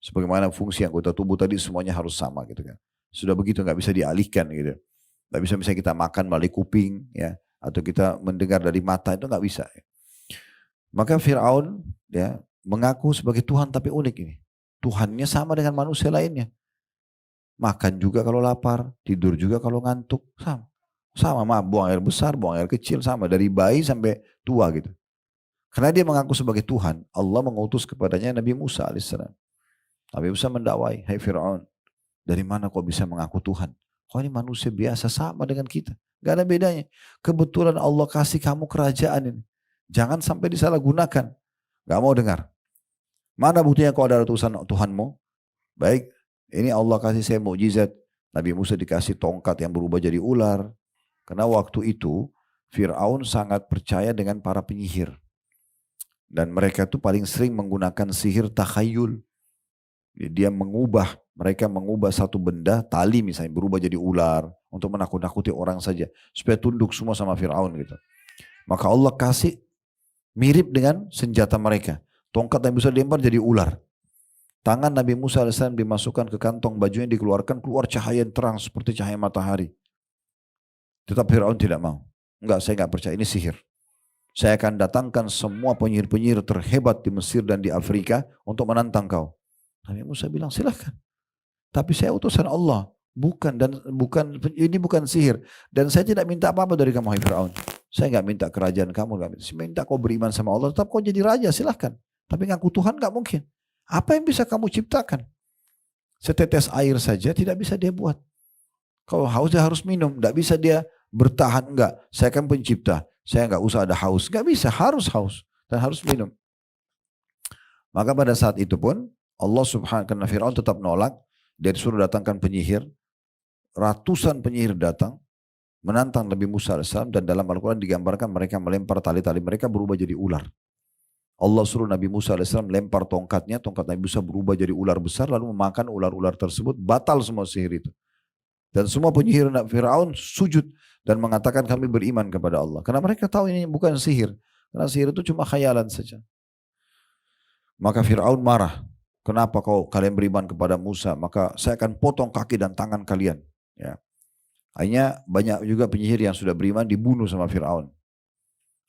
Sebagaimana fungsi anggota tubuh tadi semuanya harus sama gitu kan. Sudah begitu nggak bisa dialihkan gitu. Nggak bisa misalnya kita makan melalui kuping ya, atau kita mendengar dari mata itu nggak bisa. Maka Fir'aun ya mengaku sebagai Tuhan tapi unik ini. Tuhannya sama dengan manusia lainnya. Makan juga kalau lapar, tidur juga kalau ngantuk, sama. Sama, buang air besar, buang air kecil, sama. Dari bayi sampai tua gitu. Karena dia mengaku sebagai Tuhan, Allah mengutus kepadanya Nabi Musa alaihissalam. Nabi Musa mendakwai, hai Fir'aun, dari mana kau bisa mengaku Tuhan? Kau ini manusia biasa sama dengan kita. Gak ada bedanya. Kebetulan Allah kasih kamu kerajaan ini. Jangan sampai disalahgunakan. Gak mau dengar. Mana buktinya kau adalah Tuhanmu? Baik, ini Allah kasih saya mukjizat. Nabi Musa dikasih tongkat yang berubah jadi ular. Karena waktu itu Fir'aun sangat percaya dengan para penyihir. Dan mereka itu paling sering menggunakan sihir takhayul. Mereka mengubah satu benda, tali misalnya berubah jadi ular. Untuk menakut-nakuti orang saja. Supaya tunduk semua sama Fir'aun gitu. Maka Allah kasih mirip dengan senjata mereka. Tongkat yang bisa dilempar jadi ular. Tangan Nabi Musa AS dimasukkan ke kantong bajunya, dikeluarkan, keluar cahaya yang terang seperti cahaya matahari. Tetap Fir'aun tidak mau. Enggak, saya enggak percaya, ini sihir. Saya akan datangkan semua penyihir-penyihir terhebat di Mesir dan di Afrika untuk menantang kau. Nabi Musa bilang, silahkan. Tapi saya utusan Allah. Ini bukan sihir. Dan saya tidak minta apa-apa dari kamu, hai Fir'aun. Saya enggak minta kerajaan kamu. Saya minta kau beriman sama Allah. Tetap kau jadi raja, silahkan. Tapi ngaku Tuhan enggak mungkin. Apa yang bisa kamu ciptakan? Setetes air saja tidak bisa dia buat. Kalau haus dia harus minum. Tidak bisa dia bertahan. Enggak. Saya kan pencipta. Saya enggak usah ada haus. Enggak bisa. Harus haus. Dan harus minum. Maka pada saat itu pun Allah subhanahu karena Fir'aun tetap nolak. Dia disuruh datangkan penyihir. Ratusan penyihir datang. Menantang Nabi Musa AS. Dan dalam Al-Quran digambarkan mereka melempar tali-tali. Mereka berubah jadi ular. Allah suruh Nabi Musa AS melempar tongkatnya. Tongkat Nabi Musa berubah jadi ular besar. Lalu memakan ular-ular tersebut. Batal semua sihir itu. Dan semua penyihir Fir'aun sujud dan mengatakan kami beriman kepada Allah. Karena mereka tahu ini bukan sihir. Karena sihir itu cuma khayalan saja. Maka Fir'aun marah. Kenapa kalian beriman kepada Musa? Maka saya akan potong kaki dan tangan kalian. Ya. Akhirnya banyak juga penyihir yang sudah beriman dibunuh sama Fir'aun.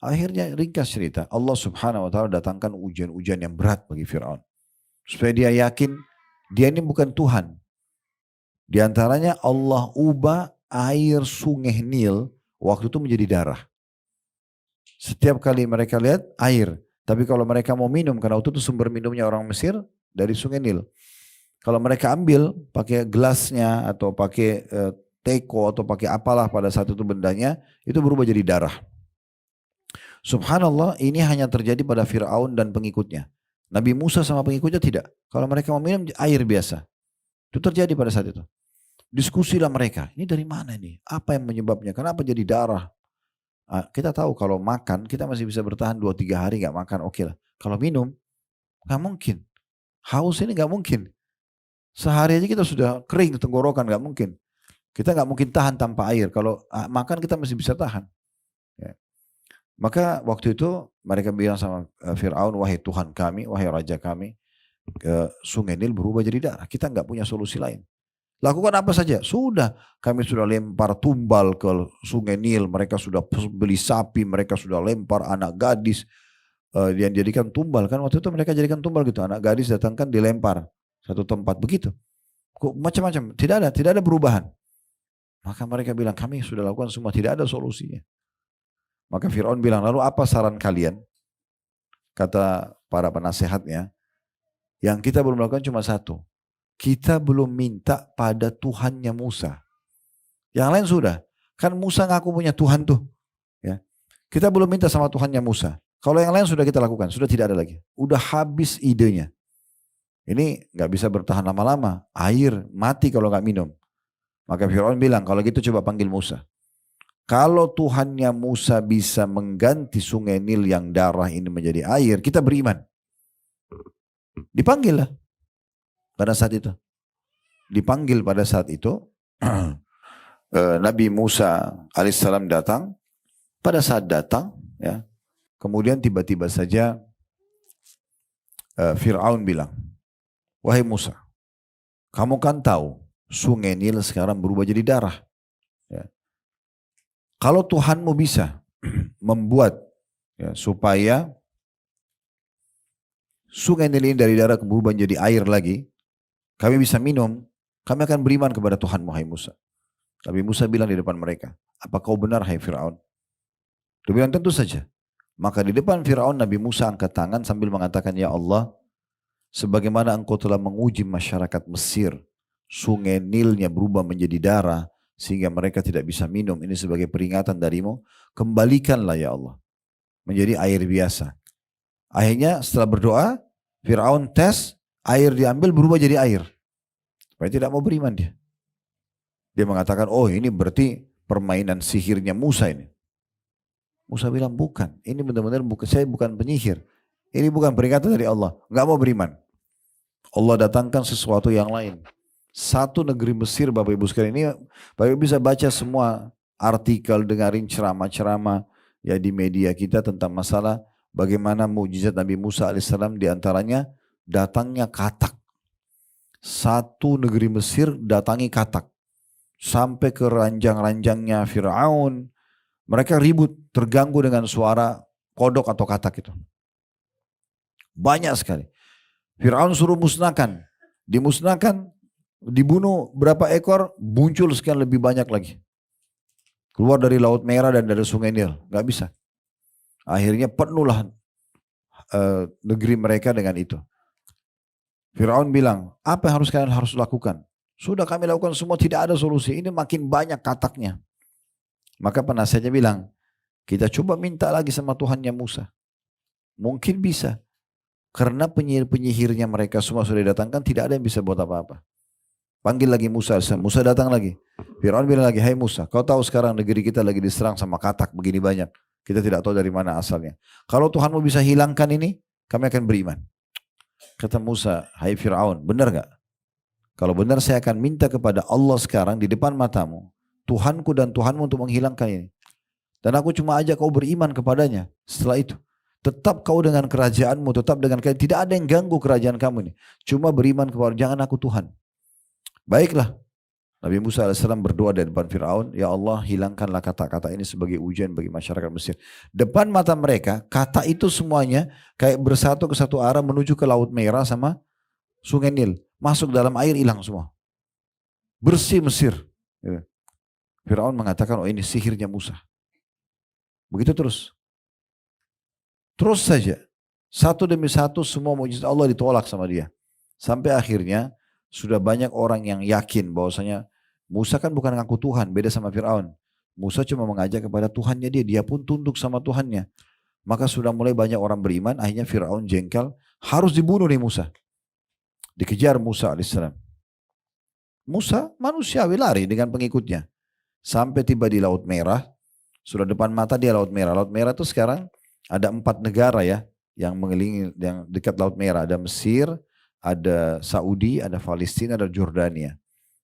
Akhirnya ringkas cerita. Allah subhanahu wa ta'ala datangkan ujian-ujian yang berat bagi Fir'aun. Supaya dia yakin dia ini bukan Tuhan. Di antaranya Allah ubah air sungai Nil waktu itu menjadi darah. Setiap kali mereka lihat air. Tapi kalau mereka mau minum, karena waktu itu sumber minumnya orang Mesir dari sungai Nil. Kalau mereka ambil pakai gelasnya atau pakai teko atau pakai apalah pada saat itu bendanya, itu berubah jadi darah. Subhanallah, ini hanya terjadi pada Fir'aun dan pengikutnya. Nabi Musa sama pengikutnya tidak. Kalau mereka mau minum air biasa. Itu terjadi pada saat itu. Diskusilah mereka, ini dari mana nih? Apa yang menyebabnya? Kenapa jadi darah? Kita tahu kalau makan, kita masih bisa bertahan 2-3 hari gak makan, oke lah. Kalau minum, gak mungkin. Haus ini gak mungkin. Sehari aja kita sudah kering tenggorokan, gak mungkin. Kita gak mungkin tahan tanpa air. Kalau makan kita masih bisa tahan. Ya. Maka waktu itu mereka bilang sama Fir'aun, wahai Tuhan kami, wahai Raja kami, sungai Nil berubah jadi darah. Kita gak punya solusi lain. Lakukan apa saja. Sudah. Kami sudah lempar tumbal ke sungai Nil. Mereka sudah beli sapi. Mereka sudah lempar anak gadis. Yang jadikan tumbal. Kan waktu itu mereka jadikan tumbal gitu. Anak gadis datangkan dilempar. Satu tempat. Begitu. Macam-macam. Tidak ada perubahan. Maka mereka bilang kami sudah lakukan semua. Tidak ada solusinya. Maka Fir'aun bilang lalu apa saran kalian? Kata para penasehatnya. Yang kita belum lakukan cuma satu. Kita belum minta pada Tuhannya Musa. Yang lain sudah. Kan Musa ngaku punya Tuhan tuh. Ya. Kita belum minta sama Tuhannya Musa. Kalau yang lain sudah kita lakukan. Sudah tidak ada lagi. Udah habis idenya. Ini gak bisa bertahan lama-lama. Air mati kalau gak minum. Maka Fir'aun bilang kalau gitu coba panggil Musa. Kalau Tuhannya Musa bisa mengganti sungai Nil yang darah ini menjadi air. Kita beriman. Dipanggil lah. Pada saat itu. Dipanggil pada saat itu. Nabi Musa alaihissalam datang. Pada saat datang. Ya, kemudian tiba-tiba saja Fir'aun bilang. wahai Musa, kamu kan tahu sungai Nil sekarang berubah jadi darah. Ya. Kalau Tuhanmu bisa membuat ya, supaya sungai Nil ini dari darah berubah menjadi air lagi, kami bisa minum, kami akan beriman kepada Tuhanmu, hai Musa. Nabi Musa bilang di depan mereka, apa kau benar, hai Fir'aun? Dia bilang, tentu saja. Maka di depan Fir'aun, Nabi Musa angkat tangan sambil mengatakan, ya Allah, sebagaimana engkau telah menguji masyarakat Mesir, sungai Nilnya berubah menjadi darah, sehingga mereka tidak bisa minum, ini sebagai peringatan darimu, kembalikanlah ya Allah, menjadi air biasa. Akhirnya setelah berdoa, Fir'aun tes, air diambil berubah jadi air. Supaya tidak mau beriman dia. Dia mengatakan, oh ini berarti permainan sihirnya Musa ini. Musa bilang, bukan, ini benar-benar bukan, saya bukan penyihir. Ini bukan peringatan dari Allah, nggak mau beriman. Allah datangkan sesuatu yang lain. Satu negeri Mesir, Bapak Ibu sekalian, ini Bapak Ibu bisa baca semua artikel, dengarin ceramah-ceramah ya di media kita tentang masalah bagaimana mukjizat Nabi Musa alaihissalam, diantaranya datangnya katak. Satu negeri Mesir datangi katak. Sampai ke ranjang-ranjangnya Fir'aun. Mereka ribut, terganggu dengan suara kodok atau katak itu. Banyak sekali. Fir'aun suruh musnahkan. Dimusnahkan, dibunuh berapa ekor, muncul sekian lebih banyak lagi. Keluar dari Laut Merah dan dari Sungai Nil. Gak bisa. Akhirnya penuhlah negeri mereka dengan itu. Fir'aun bilang, apa yang kalian harus lakukan? Sudah kami lakukan semua, tidak ada solusi. Ini makin banyak kataknya. Maka penasihatnya bilang, kita coba minta lagi sama Tuhannya Musa. Mungkin bisa. Karena penyihir-penyihirnya mereka semua sudah datangkan, tidak ada yang bisa buat apa-apa. Panggil lagi Musa. Musa datang lagi. Fir'aun bilang lagi, hai Musa, kau tahu sekarang negeri kita lagi diserang sama katak begini banyak. Kita tidak tahu dari mana asalnya. Kalau Tuhanmu bisa hilangkan ini, kami akan beriman. Kata Musa, hai Fir'aun, benar gak? Kalau benar saya akan minta kepada Allah sekarang di depan matamu, Tuhanku dan Tuhanmu untuk menghilangkan ini. Dan aku cuma ajak kau beriman kepadanya. Setelah itu, tetap kau dengan kerajaanmu, tetap dengan kalian. Tidak ada yang ganggu kerajaan kamu ini. Cuma beriman kepada, jangan aku Tuhan. Baiklah. Nabi Musa AS berdoa di depan Fir'aun, ya Allah hilangkanlah kata-kata ini sebagai ujian bagi masyarakat Mesir. Depan mata mereka, kata itu semuanya kayak bersatu ke satu arah menuju ke Laut Merah sama Sungai Nil. Masuk dalam air, hilang semua. Bersih Mesir. Fir'aun mengatakan, oh ini sihirnya Musa. Begitu terus. Terus saja. Satu demi satu semua mukjizat Allah ditolak sama dia. Sampai akhirnya sudah banyak orang yang yakin bahwasanya Musa kan bukan ngaku Tuhan, beda sama Fir'aun. Musa cuma mengajak kepada Tuhannya dia pun tunduk sama Tuhannya. Maka sudah mulai banyak orang beriman, akhirnya Fir'aun jengkel, harus dibunuh nih Musa. Dikejar Musa alaihissalam. Musa manusiawi lari dengan pengikutnya. Sampai tiba di Laut Merah, sudah depan mata dia Laut Merah. Laut Merah itu sekarang ada 4 negara ya, yang mengelilingi, yang dekat Laut Merah. Ada Mesir, ada Saudi, ada Palestina, ada Jordania.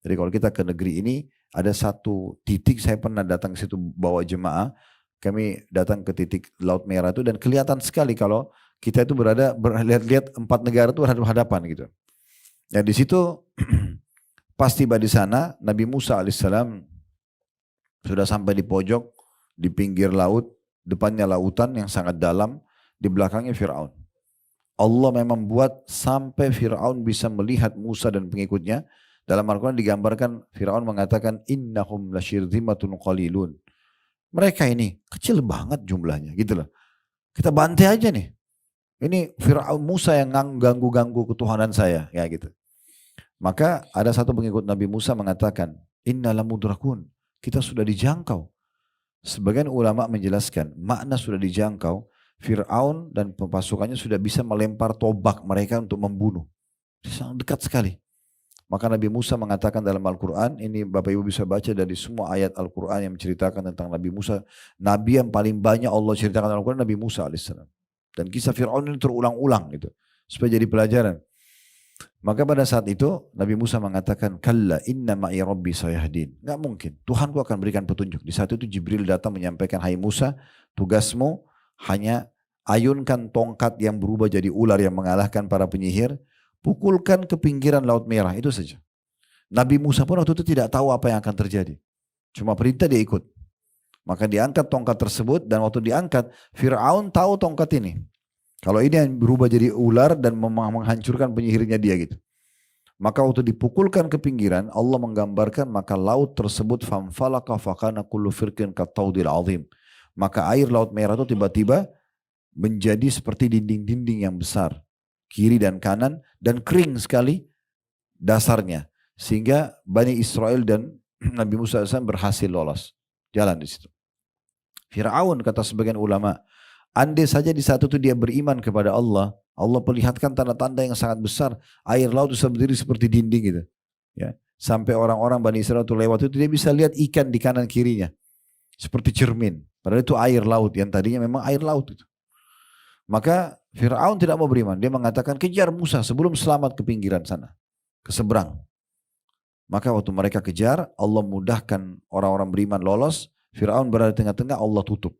Jadi kalau kita ke negeri ini, ada satu titik, saya pernah datang ke situ bawa jemaah, kami datang ke titik Laut Merah itu dan kelihatan sekali kalau kita itu berada, lihat 4 negara itu berhadapan gitu. Ya di situ pas tiba di sana, Nabi Musa alaihissalam sudah sampai di pojok, di pinggir laut, depannya lautan yang sangat dalam, di belakangnya Fir'aun. Allah memang buat sampai Fir'aun bisa melihat Musa dan pengikutnya. Dalam Al-Quran digambarkan Fir'aun mengatakan innahum lasyirzimatun qalilun. Mereka ini kecil banget jumlahnya gitu loh. Kita bantai aja nih. Ini Fir'aun Musa yang ganggu-ganggu ketuhanan saya ya gitu. Maka ada satu pengikut Nabi Musa mengatakan innalamudrakun. Kita sudah dijangkau. Sebagian ulama menjelaskan makna sudah dijangkau. Fir'aun dan pasukannya sudah bisa melempar tobak mereka untuk membunuh. Sangat dekat sekali. Maka Nabi Musa mengatakan dalam Al-Quran, ini Bapak Ibu bisa baca dari semua ayat Al-Quran yang menceritakan tentang Nabi Musa. Nabi yang paling banyak Allah ceritakan dalam Al-Quran, Nabi Musa alaihissalam. Dan kisah Fir'aun ini terulang-ulang gitu. Supaya jadi pelajaran. Maka pada saat itu Nabi Musa mengatakan, Kalla inna ma'i rabbi sayahdin. Nggak mungkin, Tuhanku akan berikan petunjuk. Di saat itu Jibril datang menyampaikan, hai Musa, tugasmu hanya ayunkan tongkat yang berubah jadi ular yang mengalahkan para penyihir. pukulkan ke pinggiran Laut Merah, itu saja. Nabi Musa pun waktu itu tidak tahu apa yang akan terjadi. Cuma perintah dia ikut. Maka diangkat tongkat tersebut dan waktu diangkat, Fir'aun tahu tongkat ini. Kalau ini yang berubah jadi ular dan menghancurkan penyihirnya dia gitu. Maka waktu dipukulkan ke pinggiran, Allah menggambarkan maka laut tersebut famfalaka fakana kullu firqin kattaudil azim. Maka air Laut Merah itu tiba-tiba menjadi seperti dinding-dinding yang besar. Kiri dan kanan dan kering sekali dasarnya. Sehingga Bani Israel dan Nabi Musa AS berhasil lolos. Jalan di situ. Fir'aun kata sebagian ulama, andai saja di saat itu dia beriman kepada Allah, Allah perlihatkan tanda-tanda yang sangat besar. Air laut itu berdiri seperti dinding gitu. Ya. Sampai orang-orang Bani Israel itu lewat itu dia bisa lihat ikan di kanan kirinya. Seperti cermin. Padahal itu air laut yang tadinya memang air laut itu. Maka Fir'aun tidak mau beriman. Dia mengatakan kejar Musa sebelum selamat ke pinggiran sana. Ke seberang. Maka waktu mereka kejar, Allah mudahkan orang-orang beriman lolos. Fir'aun berada di tengah-tengah, Allah tutup.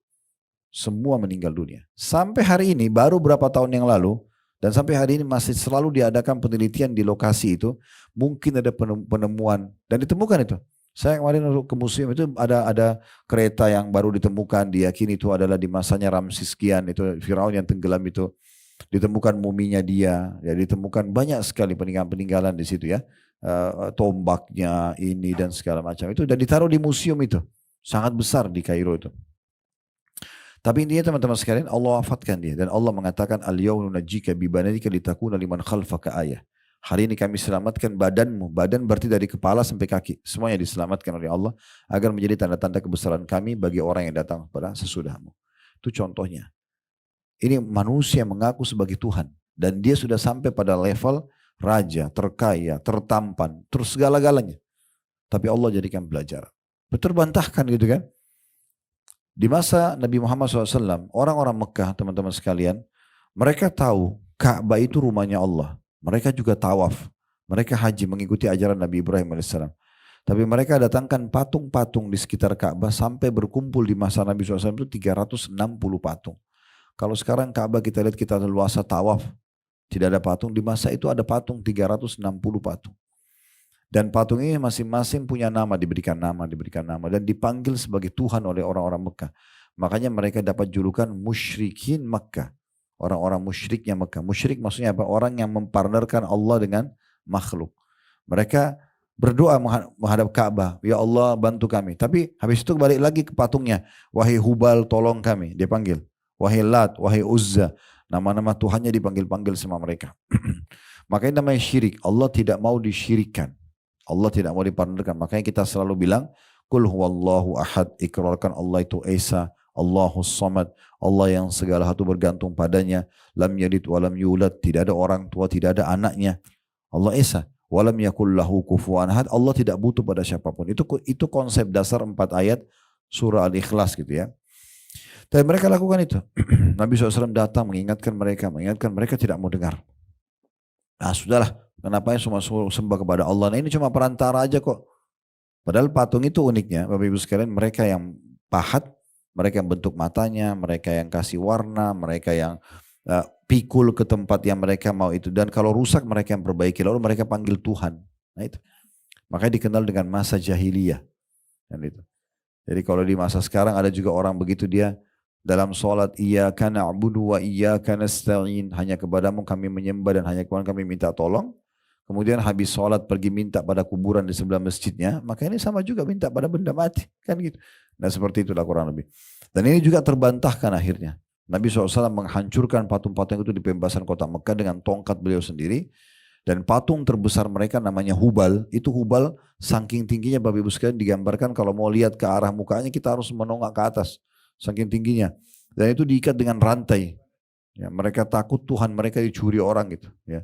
Semua meninggal dunia. Sampai hari ini, baru berapa tahun yang lalu, dan sampai hari ini masih selalu diadakan penelitian di lokasi itu, mungkin ada penemuan, dan ditemukan itu. Saya kemarin ke museum itu ada kereta yang baru ditemukan, diyakini itu adalah di masanya Ramses sekian, itu Firaun yang tenggelam itu. Ditemukan muminya dia, ya ditemukan banyak sekali peninggalan-peninggalan di situ ya. Tombaknya ini dan segala macam itu, dan ditaruh di museum itu. Sangat besar di Kairo itu. Tapi intinya teman-teman sekalian, Allah wafatkan dia. Dan Allah mengatakan, Al-yawma nunajjika bi badanika litakuna liman khalfaka ayah. Hari ini kami selamatkan badanmu. Badan berarti dari kepala sampai kaki. Semuanya diselamatkan oleh Allah. Agar menjadi tanda-tanda kebesaran kami bagi orang yang datang kepada sesudahmu. Itu contohnya. Ini manusia mengaku sebagai Tuhan. Dan dia sudah sampai pada level raja, terkaya, tertampan. Terus segala-galanya. Tapi Allah jadikan pelajaran. Terbantahkan gitu kan. Di masa Nabi Muhammad SAW, orang-orang Mekah teman-teman sekalian, mereka tahu Ka'bah itu rumahnya Allah. Mereka juga tawaf. Mereka haji mengikuti ajaran Nabi Ibrahim AS. Tapi mereka datangkan patung-patung di sekitar Ka'bah sampai berkumpul di masa Nabi SAW itu 360 patung. Kalau sekarang Ka'bah kita lihat kita leluasa tawaf, tidak ada patung. Di masa itu ada patung 360 patung. Dan patung ini masing-masing punya nama, diberikan nama, dan dipanggil sebagai Tuhan oleh orang-orang Mekah. Makanya mereka dapat julukan musyrikin Mekah. Orang-orang musyriknya Mekah. Musyrik maksudnya apa? Orang yang mempartnerkan Allah dengan makhluk. Mereka berdoa menghadap Ka'bah. Ya Allah bantu kami. Tapi habis itu balik lagi ke patungnya. Wahai Hubal tolong kami. Dia panggil. Wahai Lat, wahai Uzza. Nama-nama Tuhannya dipanggil-panggil sama mereka. Makanya namanya syirik. Allah tidak mau disyirikkan. Allah tidak mau dipartnerkan. Makanya kita selalu bilang, Qul huwallahu ahad, ikrarkan Allah itu Esa, Allahus samad, Allah yang segala hatu bergantung padanya, lam yalid walam yulad, tidak ada orang tua, tidak ada anaknya. Allah Esa, walam yakul lahu kufuwan ahad, Allah tidak butuh pada siapapun. Itu konsep dasar 4 ayat surah Al-Ikhlas gitu ya. Dan mereka lakukan itu. Nabi SAW datang mengingatkan mereka tidak mau dengar. Nah sudahlah. Kenapa semua sembah kepada Allah? Nah ini cuma perantara aja kok. Padahal patung itu uniknya, Bapak Ibu sekalian, mereka yang pahat, mereka yang bentuk matanya, mereka yang kasih warna, mereka yang pikul ke tempat yang mereka mau itu. Dan kalau rusak mereka yang perbaiki, lalu mereka panggil Tuhan. Nah itu. Makanya dikenal dengan masa jahiliyah. Dan itu. Jadi kalau di masa sekarang ada juga orang begitu dia dalam sholat, iyyaka na'budu wa iyyaka nasta'in, hanya kepadamu kami menyembah dan hanya kepadamu kami minta tolong. Kemudian habis sholat pergi minta pada kuburan di sebelah masjidnya, maka ini sama juga minta pada benda mati. Kan gitu. Nah seperti itulah kurang lebih. Dan ini juga terbantahkan akhirnya. Nabi SAW menghancurkan patung-patung itu di pembebasan kota Mekah dengan tongkat beliau sendiri. Dan patung terbesar mereka namanya Hubal. Itu Hubal saking tingginya Bapak Ibu sekalian digambarkan kalau mau lihat ke arah mukanya kita harus menongak ke atas. Saking tingginya. Dan itu diikat dengan rantai. Ya, mereka takut Tuhan mereka dicuri orang gitu. Ya.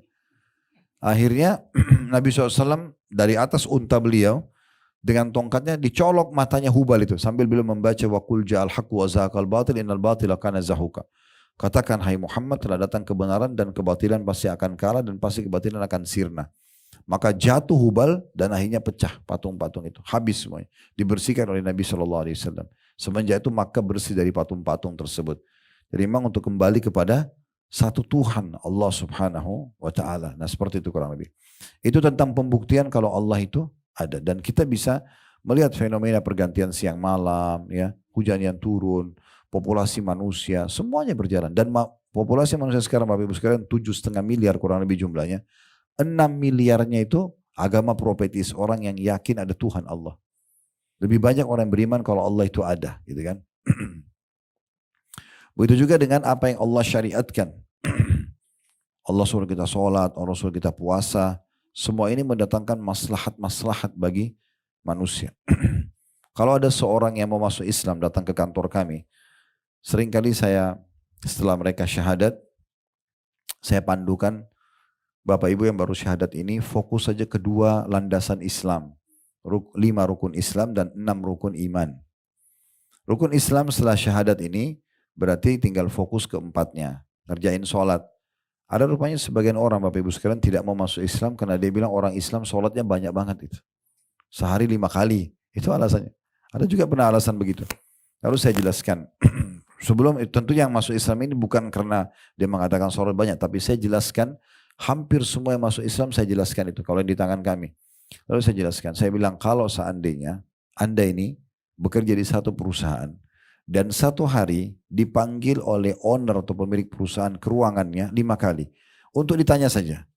Akhirnya Nabi SAW dari atas unta beliau dengan tongkatnya dicolok matanya Hubal itu sambil beliau membaca waqul ja'al haqqu wa zahaqal batil innal batila kana zahuqa. Katakan hai Muhammad telah datang kebenaran dan kebatilan pasti akan kalah dan pasti kebatilan akan sirna. Maka jatuh Hubal dan akhirnya pecah patung-patung itu. Habis semuanya. Dibersihkan oleh Nabi SAW. Semenjak itu Makkah bersih dari patung-patung tersebut. Jadi memang untuk kembali kepada Satu Tuhan Allah subhanahu wa ta'ala. Nah seperti itu kurang lebih. Itu tentang pembuktian kalau Allah itu ada. Dan kita bisa melihat fenomena pergantian siang malam, ya, hujan yang turun, populasi manusia, semuanya berjalan. Dan populasi manusia sekarang Bapak Ibu sekalian 7,5 miliar kurang lebih jumlahnya. 6 miliarnya itu agama profetis, orang yang yakin ada Tuhan Allah. Lebih banyak orang yang beriman kalau Allah itu ada, gitu kan. Begitu juga dengan apa yang Allah syariatkan. Allah suruh kita sholat, Allah suruh kita puasa. Semua ini mendatangkan maslahat-maslahat bagi manusia. Kalau ada seorang yang mau masuk Islam datang ke kantor kami, seringkali saya setelah mereka syahadat, saya pandukan Bapak Ibu yang baru syahadat ini fokus saja kedua landasan Islam. 5 rukun Islam dan 6 rukun iman. Rukun Islam setelah syahadat ini berarti tinggal fokus ke 4-nya. Ngerjain sholat. Ada rupanya sebagian orang Bapak Ibu sekalian tidak mau masuk Islam karena dia bilang orang Islam sholatnya banyak banget itu. Sehari 5 kali. Itu alasannya. Ada juga pernah alasan begitu. Lalu saya jelaskan. Sebelum itu tentu yang masuk Islam ini bukan karena dia mengatakan sholat banyak. Tapi saya jelaskan hampir semua yang masuk Islam saya jelaskan itu. Kalau yang di tangan kami. Lalu saya jelaskan. Saya bilang kalau seandainya Anda ini bekerja di satu perusahaan. Dan satu hari dipanggil oleh owner atau pemilik perusahaan ke ruangannya 5 kali. Untuk ditanya saja.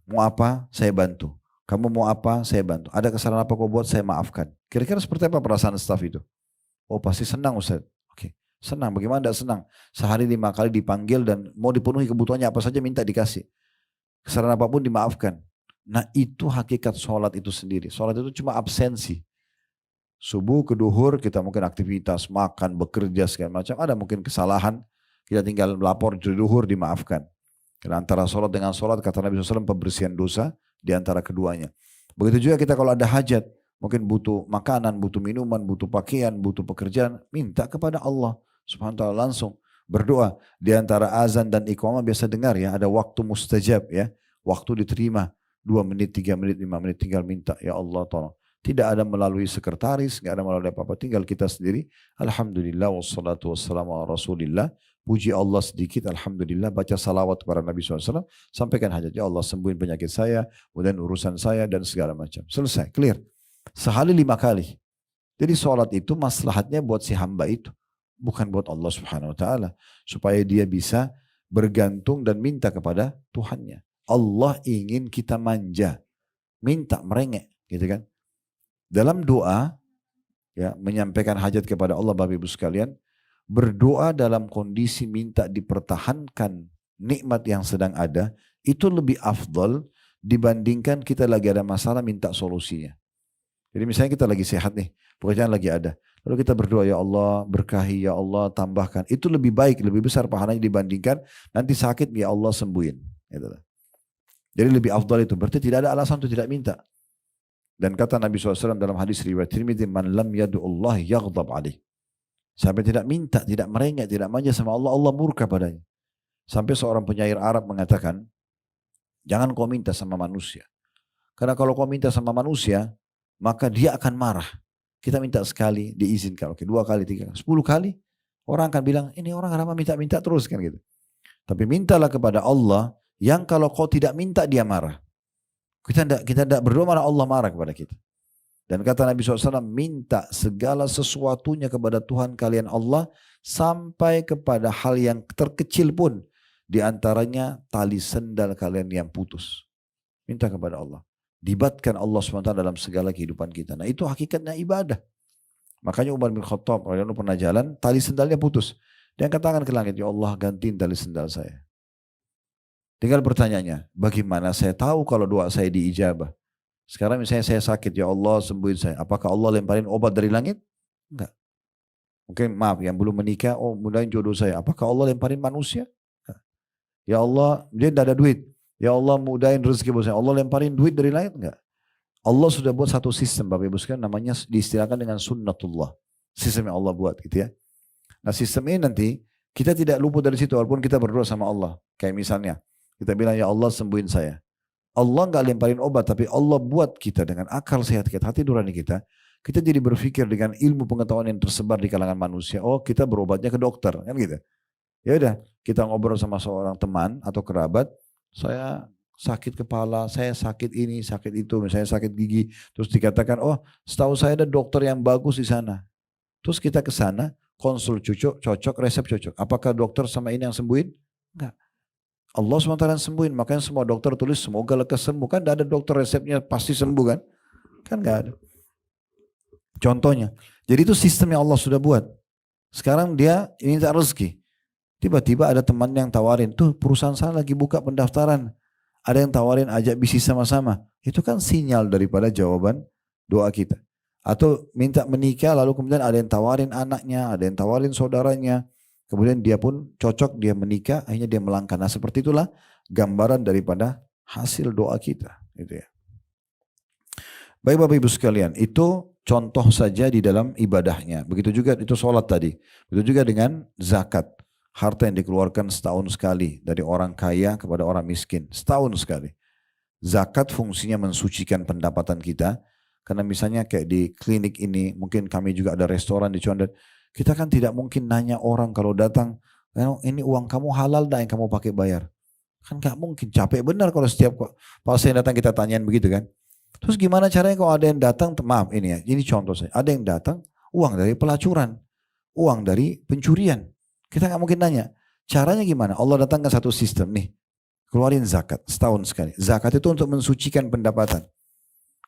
Mau apa? Saya bantu. Kamu mau apa? Saya bantu. Ada kesalahan apa kau buat? Saya maafkan. Kira-kira seperti apa perasaan staf itu? Oh pasti senang Ustaz. Oke. Senang. Bagaimana tidak senang? Sehari 5 kali dipanggil dan mau dipenuhi kebutuhannya apa saja minta dikasih. Kesalahan apapun dimaafkan. Nah itu hakikat sholat itu sendiri. Sholat itu cuma absensi. Subuh ke duhur kita mungkin aktivitas, makan, bekerja segala macam. Ada mungkin kesalahan, kita tinggal melapor di duhur dimaafkan. Karena antara sholat dengan sholat kata Nabi SAW pembersihan dosa di antara keduanya. Begitu juga kita kalau ada hajat, mungkin butuh makanan, butuh minuman, butuh pakaian, butuh pekerjaan, minta kepada Allah Subhanahu wa ta'ala langsung. Berdoa di antara azan dan iqamah biasa dengar ya, ada waktu mustajab ya, waktu diterima 2 menit, 3 menit, 5 menit tinggal minta ya Allah tolong. Tidak ada melalui sekretaris, nggak ada melalui apa-apa. Tinggal kita sendiri. Alhamdulillah, wassalatu wassalamu ala rasulillah. Puji Allah sedikit, Alhamdulillah. Baca salawat kepada Nabi SAW. Sampaikan hajat. Ya Allah sembuhin penyakit saya, kemudian urusan saya dan segala macam. Selesai, clear. Sehari 5 kali. Jadi sholat itu maslahatnya buat si hamba itu. Bukan buat Allah Subhanahu Wa Taala. Supaya dia bisa bergantung dan minta kepada Tuhannya. Allah ingin kita manja. Minta, merengek. Gitu kan. Dalam doa, ya, menyampaikan hajat kepada Allah Bapak Ibu sekalian, berdoa dalam kondisi minta dipertahankan nikmat yang sedang ada, itu lebih afdal dibandingkan kita lagi ada masalah minta solusinya. Jadi misalnya kita lagi sehat nih, pekerjaan lagi ada. Lalu kita berdoa, ya Allah berkahi, ya Allah tambahkan. Itu lebih baik, lebih besar pahalanya dibandingkan nanti sakit, ya Allah sembuhin. Jadi lebih afdal itu, berarti tidak ada alasan untuk tidak minta. Dan kata Nabi SAW dalam hadis riwayat Tirmidzi, man lam yad'ullah yaghdab alaih. Sampai tidak minta, tidak merengek, tidak manja sama Allah, Allah murka padanya. Sampai seorang penyair Arab mengatakan, jangan kau minta sama manusia. Karena kalau kau minta sama manusia, maka dia akan marah. Kita minta sekali, diizinkan. Oke, 2 kali, 3 kali, 10 kali. Orang akan bilang, ini orang kenapa minta-minta terus kan gitu. Tapi mintalah kepada Allah, yang kalau kau tidak minta dia marah. Kita tidak berdoa malah Allah marah kepada kita. Dan kata Nabi SAW, minta segala sesuatunya kepada Tuhan kalian Allah, sampai kepada hal yang terkecil pun, diantaranya tali sendal kalian yang putus. Minta kepada Allah. Libatkan Allah SWT dalam segala kehidupan kita. Nah itu hakikatnya ibadah. Makanya Umar bin Khattab, kalau pernah jalan, tali sendalnya putus. Dia angkat tangan ke langit, ya Allah gantiin tali sendal saya. Tinggal pertanyaannya, bagaimana saya tahu kalau doa saya diijabah? Sekarang misalnya saya sakit, ya Allah sembuhin saya. Apakah Allah lemparin obat dari langit? Enggak. Mungkin maaf yang belum menikah, oh mudahin jodoh saya. Apakah Allah lemparin manusia? Enggak. Ya Allah, dia tidak ada duit. Ya Allah mudahin rezeki buat saya. Allah lemparin duit dari langit? Enggak. Allah sudah buat satu sistem, Bapak Ibu sekalian, namanya diistilahkan dengan sunnatullah. Sistem yang Allah buat gitu ya. Nah sistem ini nanti, kita tidak luput dari situ walaupun kita berdoa sama Allah. Kayak misalnya, kita bilang ya Allah sembuhin saya. Allah nggak lemparin obat, tapi Allah buat kita dengan akal sehat kita, hati nurani kita. Kita jadi berpikir dengan ilmu pengetahuan yang tersebar di kalangan manusia. Oh kita berobatnya ke dokter, kan gitu. Ya udah, kita ngobrol sama seorang teman atau kerabat, saya sakit kepala, saya sakit ini, sakit itu, misalnya sakit gigi, terus dikatakan, oh setahu saya ada dokter yang bagus di sana. Terus kita ke sana, konsul cocok, resep cocok. Apakah dokter sama ini yang sembuhin? Enggak. Allah SWT yang sembuhin, makanya semua dokter tulis semoga lekas sembuh. Kan tidak ada dokter resepnya pasti sembuh kan? Kan enggak ada. Contohnya. Jadi itu sistem yang Allah sudah buat. Sekarang dia ini tak rezeki. Tiba-tiba ada teman yang tawarin, tuh perusahaan saya lagi buka pendaftaran. Ada yang tawarin ajak bisnis sama-sama. Itu kan sinyal daripada jawaban doa kita. Atau minta menikah lalu kemudian ada yang tawarin anaknya, ada yang tawarin saudaranya. Kemudian dia pun cocok, dia menikah, akhirnya dia melangkah. Nah seperti itulah gambaran daripada hasil doa kita. Gitu ya. Baik Bapak Ibu sekalian, itu contoh saja di dalam ibadahnya. Begitu juga itu sholat tadi. Begitu juga dengan zakat. Harta yang dikeluarkan setahun sekali dari orang kaya kepada orang miskin. Setahun sekali. Zakat fungsinya mensucikan pendapatan kita. Karena misalnya kayak di klinik ini, mungkin kami juga ada restoran di Condet. Kita kan tidak mungkin nanya orang kalau datang, ini uang kamu halal dah yang kamu pakai bayar. Kan gak mungkin, capek benar kalau setiap pasien datang kita tanyain begitu kan. Terus gimana caranya kalau ada yang datang, maaf ini ya, ini contoh saya. Ada yang datang, uang dari pelacuran, uang dari pencurian. Kita nggak mungkin nanya, caranya gimana? Allah datangkan satu sistem nih, keluarin zakat setahun sekali. Zakat itu untuk mensucikan pendapatan.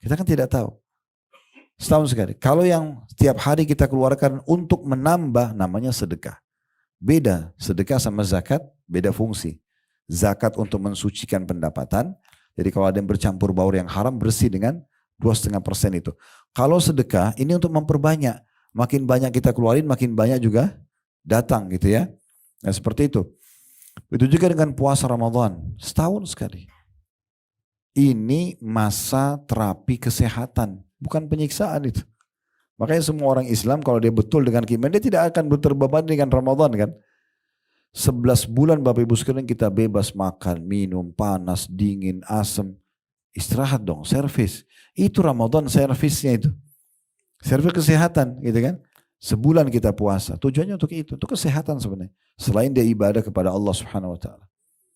Kita kan tidak tahu. Setahun sekali. Kalau yang setiap hari kita keluarkan untuk menambah, namanya sedekah. Beda, sedekah sama zakat, beda fungsi. Zakat untuk mensucikan pendapatan. Jadi kalau ada yang bercampur baur yang haram, bersih dengan 2,5% itu. Kalau sedekah, ini untuk memperbanyak. Makin banyak kita keluarin, makin banyak juga datang gitu ya. Nah seperti itu. Itu juga dengan puasa Ramadan. Setahun sekali. Ini masa terapi kesehatan. Bukan penyiksaan itu. Makanya semua orang Islam kalau dia betul dengan keimanan, dia tidak akan terbebani dengan Ramadan kan. 11 bulan Bapak Ibu sekalian kita bebas makan, minum, panas, dingin, asam. Istirahat dong, servis. Itu Ramadan servisnya itu. Servis kesehatan gitu kan. Sebulan kita puasa, tujuannya untuk itu, untuk kesehatan sebenarnya. Selain dia ibadah kepada Allah Subhanahu Wa Taala.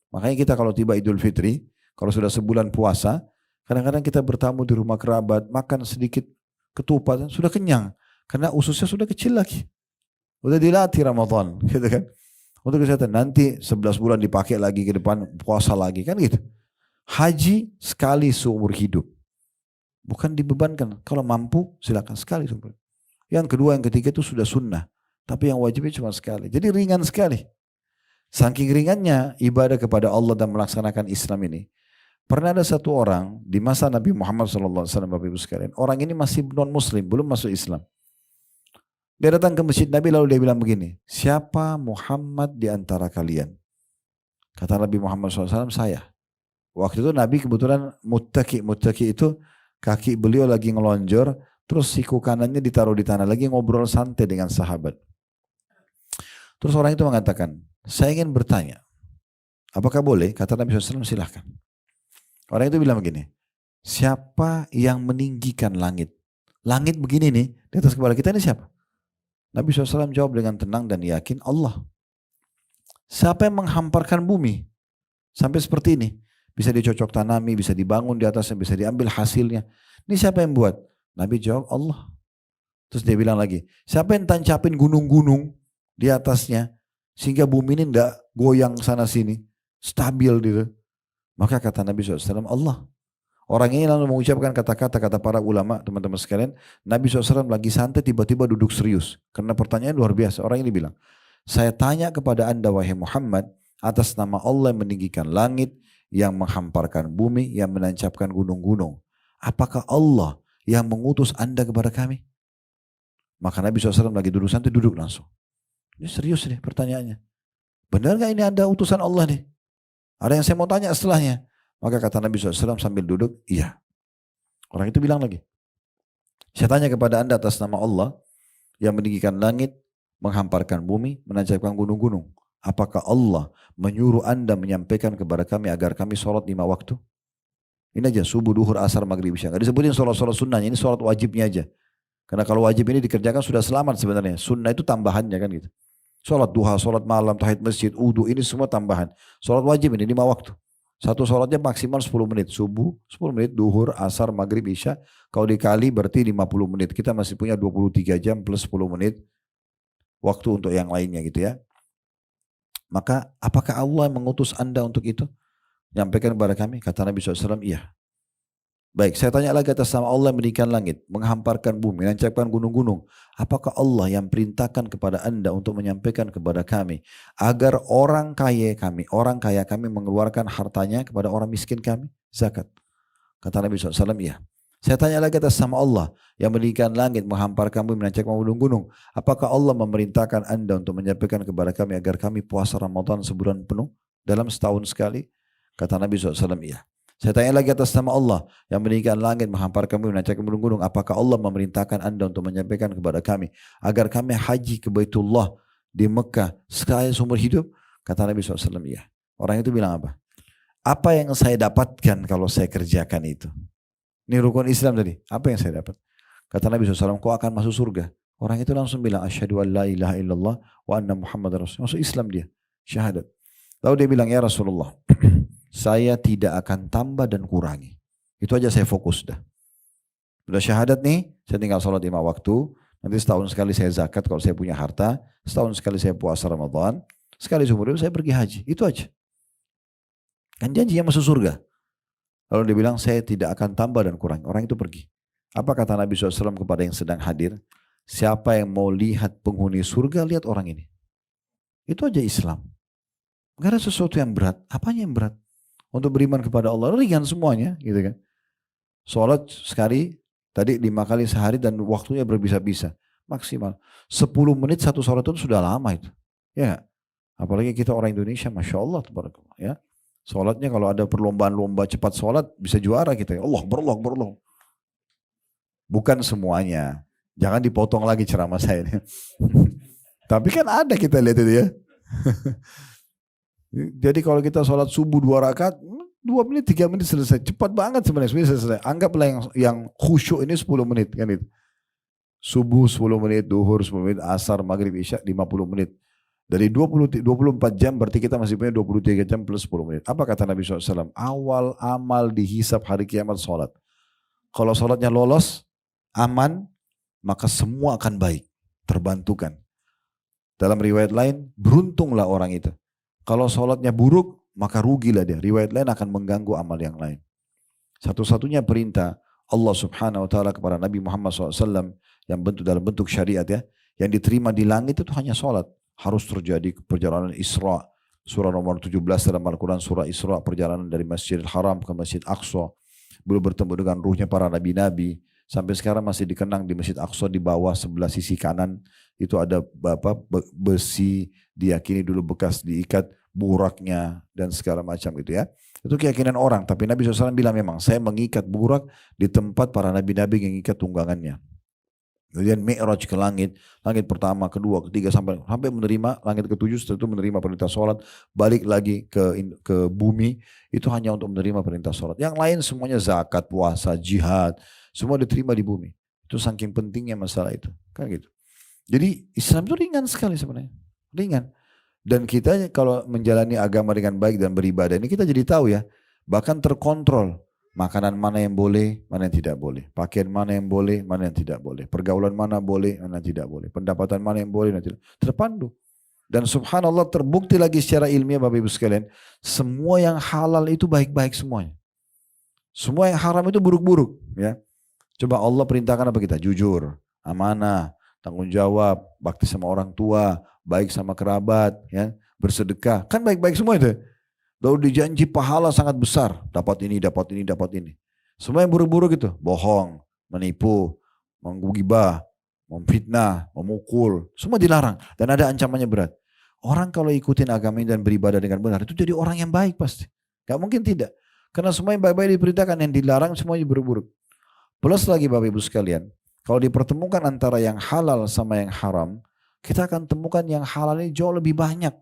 Makanya kita kalau tiba Idul Fitri, kalau sudah sebulan puasa, kadang-kadang kita bertamu di rumah kerabat, makan sedikit ketupat, sudah kenyang. Karena ususnya sudah kecil lagi. Udah dilatih Ramadan, gitu kan. Untuk kesehatan, nanti 11 bulan dipakai lagi ke depan, puasa lagi, kan gitu. Haji sekali seumur hidup. Bukan dibebankan, kalau mampu silakan sekali seumur hidup. Yang kedua, yang ketiga itu sudah sunnah. Tapi yang wajibnya cuma sekali. Jadi ringan sekali. Saking ringannya ibadah kepada Allah dan melaksanakan Islam ini. Pernah ada satu orang di masa Nabi Muhammad SAW, Bapak Ibu sekalian. Orang ini masih non muslim, belum masuk Islam. Dia datang ke masjid Nabi lalu dia bilang begini. Siapa Muhammad di antara kalian? Kata Nabi Muhammad SAW, saya. Waktu itu Nabi kebetulan muttaki. Muttaki itu kaki beliau lagi ngelonjor. Terus siku kanannya ditaruh di tanah lagi ngobrol santai dengan sahabat. Terus orang itu mengatakan, saya ingin bertanya, apakah boleh? Kata Nabi SAW, silahkan. Orang itu bilang begini, siapa yang meninggikan langit? Langit begini nih, di atas kepala kita ini siapa? Nabi SAW jawab dengan tenang dan yakin, Allah. Siapa yang menghamparkan bumi? Sampai seperti ini. Bisa dicocok tanami, bisa dibangun di atasnya, bisa diambil hasilnya. Ini siapa yang buat? Nabi jawab Allah. Terus dia bilang lagi, siapa yang tancapin gunung-gunung di atasnya sehingga bumi ini tidak goyang sana sini, stabil gitu. Maka kata Nabi SAW, Allah. Orang ini lalu mengucapkan kata-kata kata para ulama, teman-teman sekalian. Nabi SAW lagi santai tiba-tiba duduk serius. Karena pertanyaan luar biasa. Orang ini bilang, saya tanya kepada anda wahai Muhammad, atas nama Allah yang meninggikan langit, yang menghamparkan bumi, yang menancapkan gunung-gunung. Apakah Allah yang mengutus anda kepada kami? Maka Nabi SAW lagi duduk santai, duduk langsung. Ini serius nih pertanyaannya. Benar gak ini anda utusan Allah nih? Ada yang saya mau tanya setelahnya. Maka kata Nabi SAW sambil duduk, iya. Orang itu bilang lagi, saya tanya kepada anda atas nama Allah yang meninggikan langit, menghamparkan bumi, menancapkan gunung-gunung. Apakah Allah menyuruh anda menyampaikan kepada kami agar kami sholat 5 waktu? Ini aja, subuh, duhur, asar, maghrib, isya. Gak disebutin sholat-sholat sunnahnya, ini sholat wajibnya aja. Karena kalau wajib ini dikerjakan sudah selamat sebenarnya. Sunnah itu tambahannya kan gitu. Sholat duha, sholat malam, tahiyat masjid, wudu, ini semua tambahan. Sholat wajib ini 5 waktu. Satu sholatnya maksimal 10 menit. Subuh 10 menit, duhur, asar, maghrib, isya. Kalau dikali berarti 50 menit. Kita masih punya 23 jam plus 10 menit waktu untuk yang lainnya gitu ya. Maka apakah Allah mengutus anda untuk itu? Nyampaikan kepada kami. Kata Nabi SAW, iya. Baik, saya tanya lagi atas nama Allah yang meninggikan langit, menghamparkan bumi, menancapkan gunung-gunung. Apakah Allah yang perintahkan kepada anda untuk menyampaikan kepada kami agar orang kaya kami mengeluarkan hartanya kepada orang miskin kami? Zakat. Kata Nabi SAW, iya. Saya tanya lagi atas nama Allah yang meninggikan langit, menghamparkan bumi, menancapkan gunung-gunung. Apakah Allah memerintahkan anda untuk menyampaikan kepada kami agar kami puasa Ramadan sebulan penuh dalam setahun sekali? Kata Nabi SAW, iya. Saya tanya lagi atas nama Allah yang meninggikan langit, menghamparkan bumi, menancapkan gunung-gunung. Apakah Allah memerintahkan anda untuk menyampaikan kepada kami agar kami haji ke Baitullah di Mekah sekali seumur hidup? Kata Nabi SAW, iya. Orang itu bilang apa? Apa yang saya dapatkan kalau saya kerjakan itu? Ini rukun Islam tadi. Apa yang saya dapat? Kata Nabi SAW, kau akan masuk surga. Orang itu langsung bilang, asyhadu an la ilaha illallah wa anna Muhammad Rasul. Masuk Islam dia. Syahadat. Lalu dia bilang, ya Rasulullah, saya tidak akan tambah dan kurangi. Itu aja saya fokus dah. Sudah syahadat nih, saya tinggal sholat 5 waktu. Nanti setahun sekali saya zakat kalau saya punya harta. Setahun sekali saya puasa Ramadan. Sekali seumur hidup saya pergi haji. Itu aja. Kan janjinya masuk surga. Lalu dia bilang, saya tidak akan tambah dan kurangi. Orang itu pergi. Apa kata Nabi SAW kepada yang sedang hadir? Siapa yang mau lihat penghuni surga, lihat orang ini. Itu aja Islam. Gak ada sesuatu yang berat. Apanya yang berat? Untuk beriman kepada Allah, ringan semuanya, gitu kan. Sholat sekali, tadi 5 kali sehari dan waktunya berbisa-bisa. Maksimal. 10 menit satu sholat itu sudah lama itu. Ya, apalagi kita orang Indonesia, Masya Allah. Ya. Sholatnya kalau ada perlombaan-lomba cepat sholat, bisa juara kita. Allah, berallah. Bukan semuanya. Jangan dipotong lagi ceramah saya ini. Tapi kan ada kita lihat itu ya. Jadi kalau kita sholat subuh 2 rakaat, 2 menit, 3 menit selesai. Cepat banget sebenarnya selesai. Anggaplah yang khusyuk ini 10 menit. Kan itu. Subuh 10 menit, duhur 10 menit, asar, maghrib, isya 50 menit. Dari 24 jam berarti kita masih punya 23 jam plus 10 menit. Apa kata Nabi SAW? Awal amal dihisap hari kiamat sholat. Kalau sholatnya lolos, aman, maka semua akan baik. Terbantukan. Dalam riwayat lain, beruntunglah orang itu. Kalau sholatnya buruk, maka rugilah dia. Riwayat lain akan mengganggu amal yang lain. Satu-satunya perintah Allah Subhanahu Wa Taala kepada Nabi Muhammad SAW yang dalam bentuk syariat ya, yang diterima di langit itu hanya sholat. Harus terjadi perjalanan Isra. Surah nomor 17 dalam Al-Quran, surah Isra, perjalanan dari Masjidil Haram ke Masjid Aqsa. Belum bertemu dengan ruhnya para nabi-nabi. Sampai sekarang masih dikenang di Masjid Aqsa di bawah sebelah sisi kanan. Itu ada besi, diyakini dulu bekas diikat, buraknya dan segala macam gitu ya. Itu keyakinan orang. Tapi Nabi SAW bilang memang saya mengikat burak di tempat para nabi-nabi yang mengikat tunggangannya. Kemudian Mi'raj ke langit pertama, kedua, ketiga sampai menerima langit ketujuh. Setelah itu menerima perintah sholat, balik lagi ke bumi. Itu hanya untuk menerima perintah sholat. Yang lain semuanya zakat, puasa, jihad, semua diterima di bumi. Itu saking pentingnya masalah itu, kan gitu. Jadi Islam itu ringan sekali sebenarnya, ringan. Dan kita kalau menjalani agama dengan baik dan beribadah ini kita jadi tahu ya, bahkan terkontrol. Makanan mana yang boleh, mana yang tidak boleh. Pakaian mana yang boleh, mana yang tidak boleh. Pergaulan mana boleh, mana yang tidak boleh. Pendapatan mana yang boleh, mana yang tidak. Terpandu. Dan subhanallah terbukti lagi secara ilmiah Bapak Ibu sekalian. Semua yang halal itu baik-baik semuanya. Semua yang haram itu buruk-buruk. Ya. Coba Allah perintahkan apa kita? Jujur, amanah, tanggung jawab, bakti sama orang tua, baik sama kerabat, ya, bersedekah. Kan baik-baik semua itu. Lalu dijanji pahala sangat besar. Dapat ini, dapat ini, dapat ini. Semua yang buruk-buruk itu. Bohong, menipu, menggibah, memfitnah, memukul. Semua dilarang. Dan ada ancamannya berat. Orang kalau ikutin agama ini dan beribadah dengan benar. Itu jadi orang yang baik pasti. Gak mungkin tidak. Karena semua yang baik-baik diperintahkan. Yang dilarang semuanya buruk-buruk. Plus lagi Bapak Ibu sekalian. Kalau dipertemukan antara yang halal sama yang haram. Kita akan temukan yang halal ini jauh lebih banyak.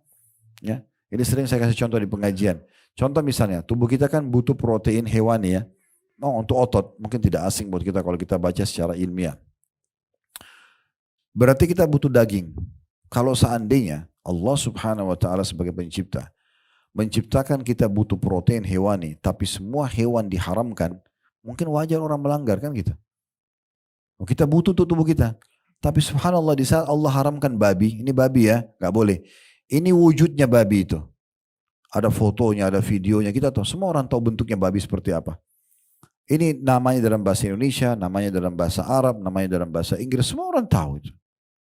Ya. Ini sering saya kasih contoh di pengajian. Contoh misalnya, tubuh kita kan butuh protein hewani ya. Untuk otot, mungkin tidak asing buat kita kalau kita baca secara ilmiah. Berarti kita butuh daging. Kalau seandainya Allah subhanahu wa ta'ala sebagai pencipta menciptakan kita butuh protein hewani, tapi semua hewan diharamkan, mungkin wajar orang melanggar kan gitu. Kita butuh tuh tubuh kita. Tapi subhanallah di saat Allah haramkan babi, ini babi ya, nggak boleh. Ini wujudnya babi itu. Ada fotonya, ada videonya, kita tahu. Semua orang tahu bentuknya babi seperti apa. Ini namanya dalam bahasa Indonesia, namanya dalam bahasa Arab, namanya dalam bahasa Inggris, semua orang tahu itu.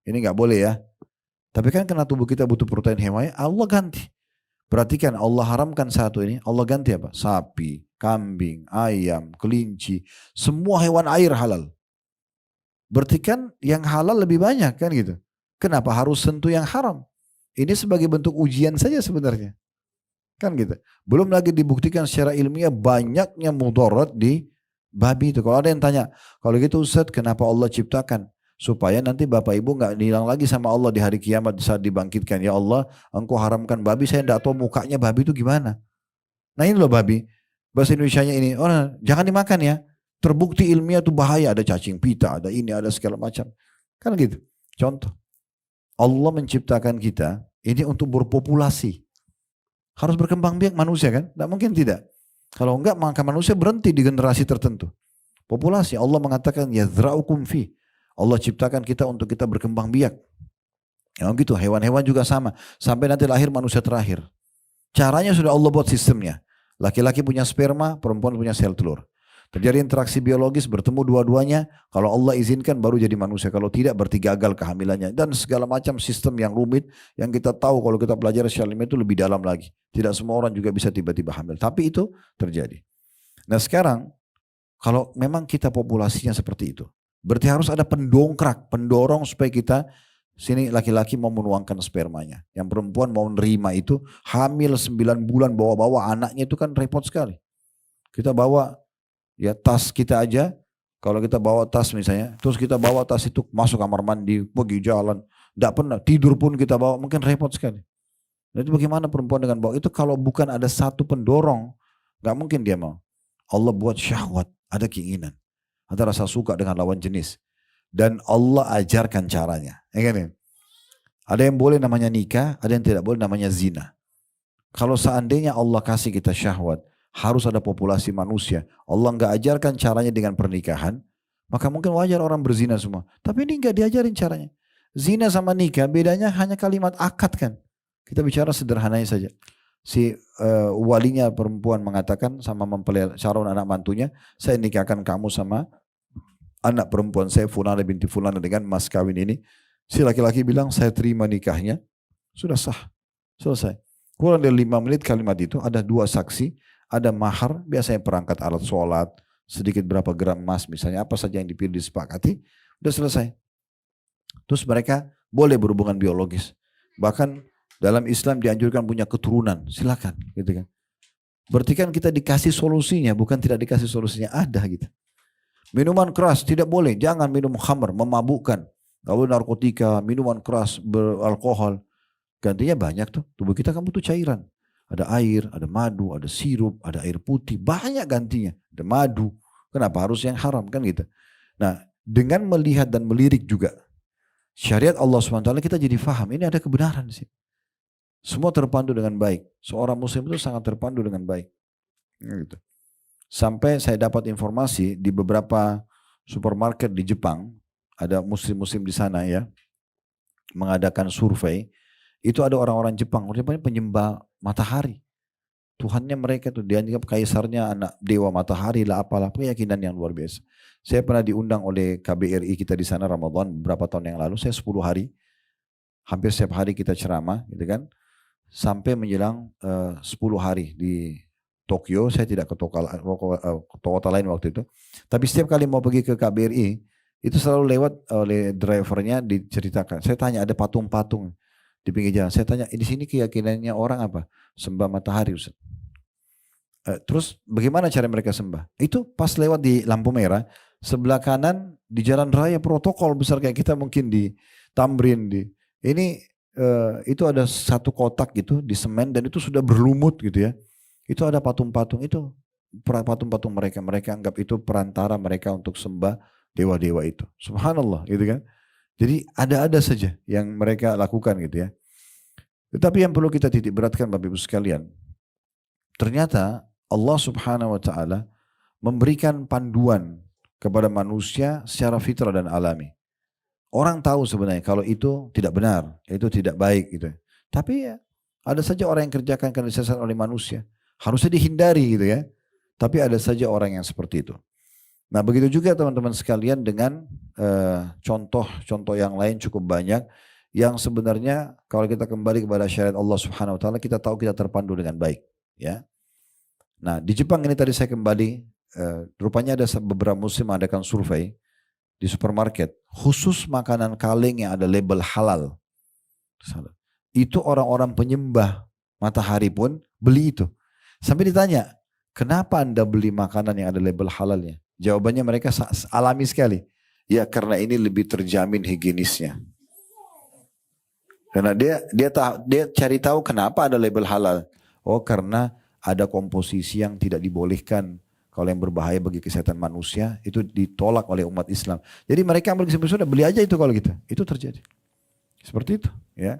Ini nggak boleh ya. Tapi kan karena tubuh kita butuh protein hewani, Allah ganti. Perhatikan Allah haramkan satu ini, Allah ganti apa? Sapi, kambing, ayam, kelinci, semua hewan air halal. Berarti kan yang halal lebih banyak kan gitu. Kenapa harus sentuh yang haram? Ini sebagai bentuk ujian saja sebenarnya. Kan gitu. Belum lagi dibuktikan secara ilmiah banyaknya mudarat di babi itu. Kalau ada yang tanya, kalau gitu Ustaz kenapa Allah ciptakan? Supaya nanti Bapak Ibu nggak hilang lagi sama Allah di hari kiamat saat dibangkitkan. Ya Allah, engkau haramkan babi, saya tidak tahu mukanya babi itu gimana. Nah ini loh babi. Bahasa Indonesianya ini, oh jangan dimakan ya. Terbukti ilmiah itu bahaya, ada cacing pita, ada ini, ada segala macam. Kan gitu. Contoh. Allah menciptakan kita ini untuk berpopulasi. Harus berkembang biak manusia kan? Tidak mungkin tidak. Kalau enggak maka manusia berhenti di generasi tertentu. Populasi. Allah mengatakan yazra'ukum fi. Allah ciptakan kita untuk kita berkembang biak. Ya gitu, hewan-hewan juga sama. Sampai nanti lahir manusia terakhir. Caranya sudah Allah buat sistemnya. Laki-laki punya sperma, perempuan punya sel telur. Terjadi interaksi biologis, bertemu dua-duanya. Kalau Allah izinkan baru jadi manusia. Kalau tidak berarti gagal kehamilannya. Dan segala macam sistem yang rumit. Yang kita tahu kalau kita belajar secara ilmiah itu lebih dalam lagi. Tidak semua orang juga bisa tiba-tiba hamil. Tapi itu terjadi. Nah sekarang, kalau memang kita populasinya seperti itu. Berarti harus ada pendongkrak, pendorong supaya kita sini laki-laki mau menuangkan spermanya. Yang perempuan mau nerima itu hamil 9 bulan bawa-bawa anaknya itu kan repot sekali. Kita bawa ya tas kita aja, kalau kita bawa tas misalnya, terus kita bawa tas itu masuk kamar mandi, pergi jalan, tidak pernah tidur pun kita bawa, mungkin repot sekali. Jadi bagaimana perempuan dengan bawa itu kalau bukan ada satu pendorong, nggak mungkin dia mau. Allah buat syahwat, ada keinginan. Ada rasa suka dengan lawan jenis. Dan Allah ajarkan caranya. Ya kan? Ada yang boleh namanya nikah, ada yang tidak boleh namanya zina. Kalau seandainya Allah kasih kita syahwat, harus ada populasi manusia. Allah nggak ajarkan caranya dengan pernikahan, maka mungkin wajar orang berzina semua. Tapi ini nggak diajarin caranya. Zina sama nikah bedanya hanya kalimat akad kan. Kita bicara sederhananya saja. Si walinya perempuan mengatakan sama mempelai calon anak mantunya, saya nikahkan kamu sama anak perempuan saya Fulana binti Fulana dengan mas kawin ini. Si laki-laki bilang saya terima nikahnya. Sudah sah. Selesai. Kurang dari 5 menit kalimat itu ada 2 saksi. Ada mahar. Biasanya perangkat alat sholat. Sedikit berapa gram emas misalnya. Apa saja yang dipilih disepakati. Sudah selesai. Terus mereka boleh berhubungan biologis. Bahkan dalam Islam dianjurkan punya keturunan. Silakan. Gitu kan. Berarti kan kita dikasih solusinya. Bukan tidak dikasih solusinya. Ada gitu. Minuman keras tidak boleh, jangan minum khamr, memabukkan. Gak boleh narkotika, minuman keras, beralkohol. Gantinya banyak tuh, tubuh kita kan butuh cairan. Ada air, ada madu, ada sirup, ada air putih, banyak gantinya. Ada madu, kenapa harus yang haram kan gitu. Nah dengan melihat dan melirik juga syariat Allah SWT kita jadi faham, ini ada kebenaran sih. Semua terpandu dengan baik, seorang muslim itu sangat terpandu dengan baik. Gitu. Sampai saya dapat informasi di beberapa supermarket di Jepang, ada muslim-muslim di sana ya, mengadakan survei, itu ada orang-orang Jepang, penyembah matahari. Tuhannya mereka tuh, dianggap kaisarnya anak dewa matahari lah apalah, keyakinan yang luar biasa. Saya pernah diundang oleh KBRI kita di sana Ramadan beberapa tahun yang lalu, saya 10 hari, hampir setiap hari kita ceramah gitu kan, sampai menjelang 10 hari di Tokyo, saya tidak ke kota lain waktu itu. Tapi setiap kali mau pergi ke KBRI, itu selalu lewat oleh drivernya diceritakan. Saya tanya ada patung-patung di pinggir jalan. Saya tanya, di sini keyakinannya orang apa? Sembah matahari Ustaz. Terus bagaimana cara mereka sembah? Itu pas lewat di lampu merah, sebelah kanan di jalan raya protokol besar kayak kita mungkin di Tamrin. Itu ada satu kotak gitu di semen dan itu sudah berlumut gitu ya. Itu ada patung-patung itu, patung-patung mereka anggap itu perantara mereka untuk sembah dewa-dewa itu. Subhanallah gitu kan. Jadi ada-ada saja yang mereka lakukan gitu ya. Tetapi yang perlu kita titik beratkan Bapak Ibu sekalian, ternyata Allah Subhanahu wa taala memberikan panduan kepada manusia secara fitrah dan alami. Orang tahu sebenarnya kalau itu tidak benar, itu tidak baik gitu. Tapi ya ada saja orang yang kerjakan karena disesat oleh manusia. Harusnya dihindari gitu ya. Tapi ada saja orang yang seperti itu. Nah begitu juga teman-teman sekalian dengan contoh-contoh yang lain cukup banyak. Yang sebenarnya kalau kita kembali kepada syariat Allah Subhanahu wa taala, kita tahu kita terpandu dengan baik, ya. Nah, di Jepang ini tadi saya kembali, rupanya ada beberapa musim mengadakan survei di supermarket khusus makanan kaleng yang ada label halal. Itu orang-orang penyembah matahari pun beli itu. Sampai ditanya, kenapa Anda beli makanan yang ada label halalnya? Jawabannya mereka alami sekali. Ya karena ini lebih terjamin higienisnya. Karena dia cari tahu kenapa ada label halal. Oh karena ada komposisi yang tidak dibolehkan. Kalau yang berbahaya bagi kesehatan manusia itu ditolak oleh umat Islam. Jadi mereka ambil kesimpulan sudah beli aja itu kalau gitu. Itu terjadi. Seperti itu, ya.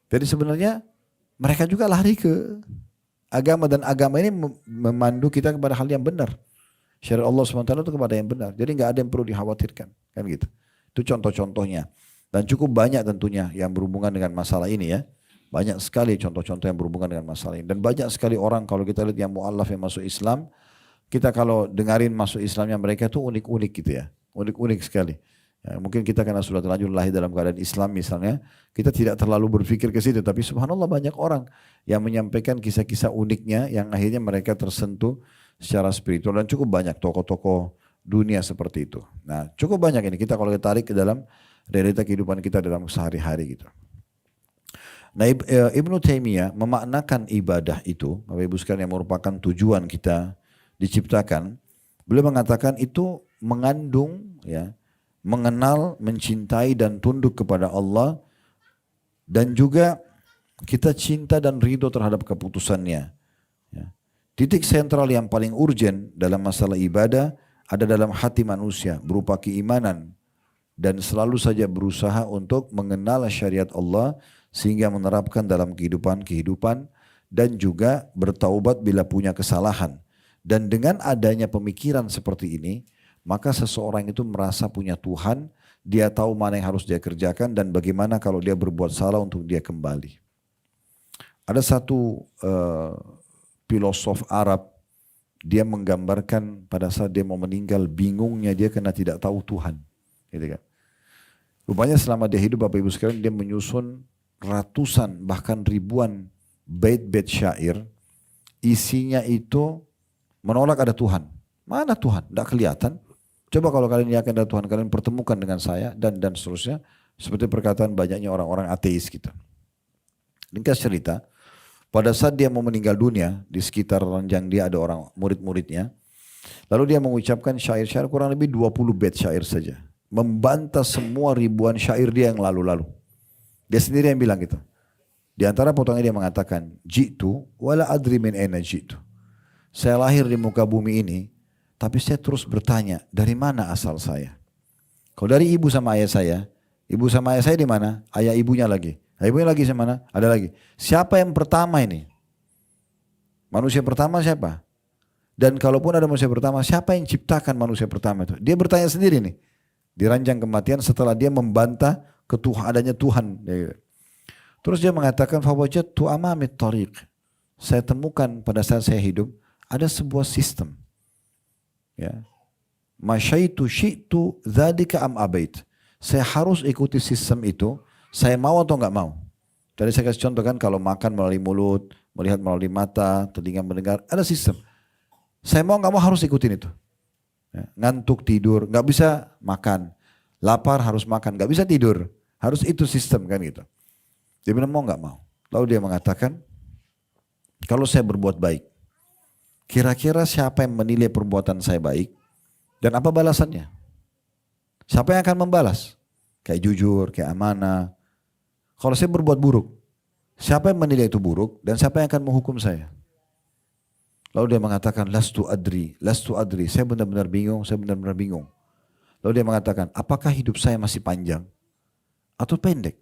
Jadi sebenarnya mereka juga lari ke agama dan agama ini memandu kita kepada hal yang benar. Syariat Allah SWT itu kepada yang benar. Jadi nggak ada yang perlu dikhawatirkan, kan gitu. Itu contoh-contohnya. Dan cukup banyak tentunya yang berhubungan dengan masalah ini ya. Banyak sekali contoh-contoh yang berhubungan dengan masalah ini. Dan banyak sekali orang kalau kita lihat yang mu'allaf yang masuk Islam. Kita kalau dengarin masuk Islamnya mereka tuh unik-unik gitu ya. Unik-unik sekali. Ya, mungkin kita karena sudah terlanjur lahir dalam keadaan Islam misalnya. Kita tidak terlalu berpikir ke situ. Tapi subhanallah banyak orang yang menyampaikan kisah-kisah uniknya. Yang akhirnya mereka tersentuh secara spiritual. Dan cukup banyak tokoh-tokoh dunia seperti itu. Nah cukup banyak ini. Kita kalau kita tarik ke dalam realita kehidupan kita dalam sehari-hari gitu. Nah Ibnu Taimiyah memaknakan ibadah itu, Bapak Ibu sekalian yang merupakan tujuan kita diciptakan. Beliau mengatakan itu mengandung ya, mengenal, mencintai dan tunduk kepada Allah dan juga kita cinta dan ridho terhadap keputusannya. Ya. Titik sentral yang paling urgen dalam masalah ibadah ada dalam hati manusia berupa keimanan dan selalu saja berusaha untuk mengenal syariat Allah sehingga menerapkan dalam kehidupan dan juga bertaubat bila punya kesalahan. Dan dengan adanya pemikiran seperti ini, maka seseorang itu merasa punya Tuhan, dia tahu mana yang harus dia kerjakan dan bagaimana kalau dia berbuat salah untuk dia kembali. Ada satu filosof Arab, dia menggambarkan pada saat dia mau meninggal bingungnya dia karena tidak tahu Tuhan. Gitu kan. Rupanya selama dia hidup Bapak Ibu sekalian dia menyusun ratusan bahkan ribuan bait-bait syair. Isinya itu menolak ada Tuhan. Mana Tuhan? Tidak kelihatan. Coba kalau kalian yakin ada Tuhan, kalian pertemukan dengan saya dan seterusnya. Seperti perkataan banyaknya orang-orang ateis kita. Ringkas cerita, pada saat dia mau meninggal dunia, di sekitar ranjang dia ada orang murid-muridnya. Lalu dia mengucapkan syair-syair kurang lebih 20 bait syair saja. Membantah semua ribuan syair dia yang lalu-lalu. Dia sendiri yang bilang gitu. Di antara potongnya dia mengatakan, jitu wala adri min aina jitu. Saya lahir di muka bumi ini, tapi saya terus bertanya, dari mana asal saya? Kalau dari ibu sama ayah saya di mana? Ayah ibunya lagi. Ayah ibunya lagi sama mana? Ada lagi. Siapa yang pertama ini? Manusia pertama siapa? Dan kalaupun ada manusia pertama, siapa yang ciptakan manusia pertama itu? Dia bertanya sendiri nih. Di ranjang kematian setelah dia membantah adanya Tuhan. Terus dia mengatakan, fawajadtu amami tariq. Saya temukan pada saat saya hidup, ada sebuah sistem. Ya. Masyaitu syi'tu dzalika am abait. Saya harus ikuti sistem itu, saya mau atau enggak mau. Tadi saya kasih contoh kan kalau makan melalui mulut, melihat melalui mata, telinga mendengar, ada sistem. Saya mau enggak mau harus ikutin itu. Ya. Ngantuk tidur, enggak bisa makan. Lapar harus makan, enggak bisa tidur. Harus itu sistem kan gitu. Dia bilang mau enggak mau. Lalu dia mengatakan, kalau saya berbuat baik, kira-kira siapa yang menilai perbuatan saya baik dan apa balasannya? Siapa yang akan membalas? Kayak jujur, kayak amanah. Kalau saya berbuat buruk, siapa yang menilai itu buruk dan siapa yang akan menghukum saya? Lalu dia mengatakan, lastu adri. Saya benar-benar bingung, Lalu dia mengatakan, apakah hidup saya masih panjang atau pendek?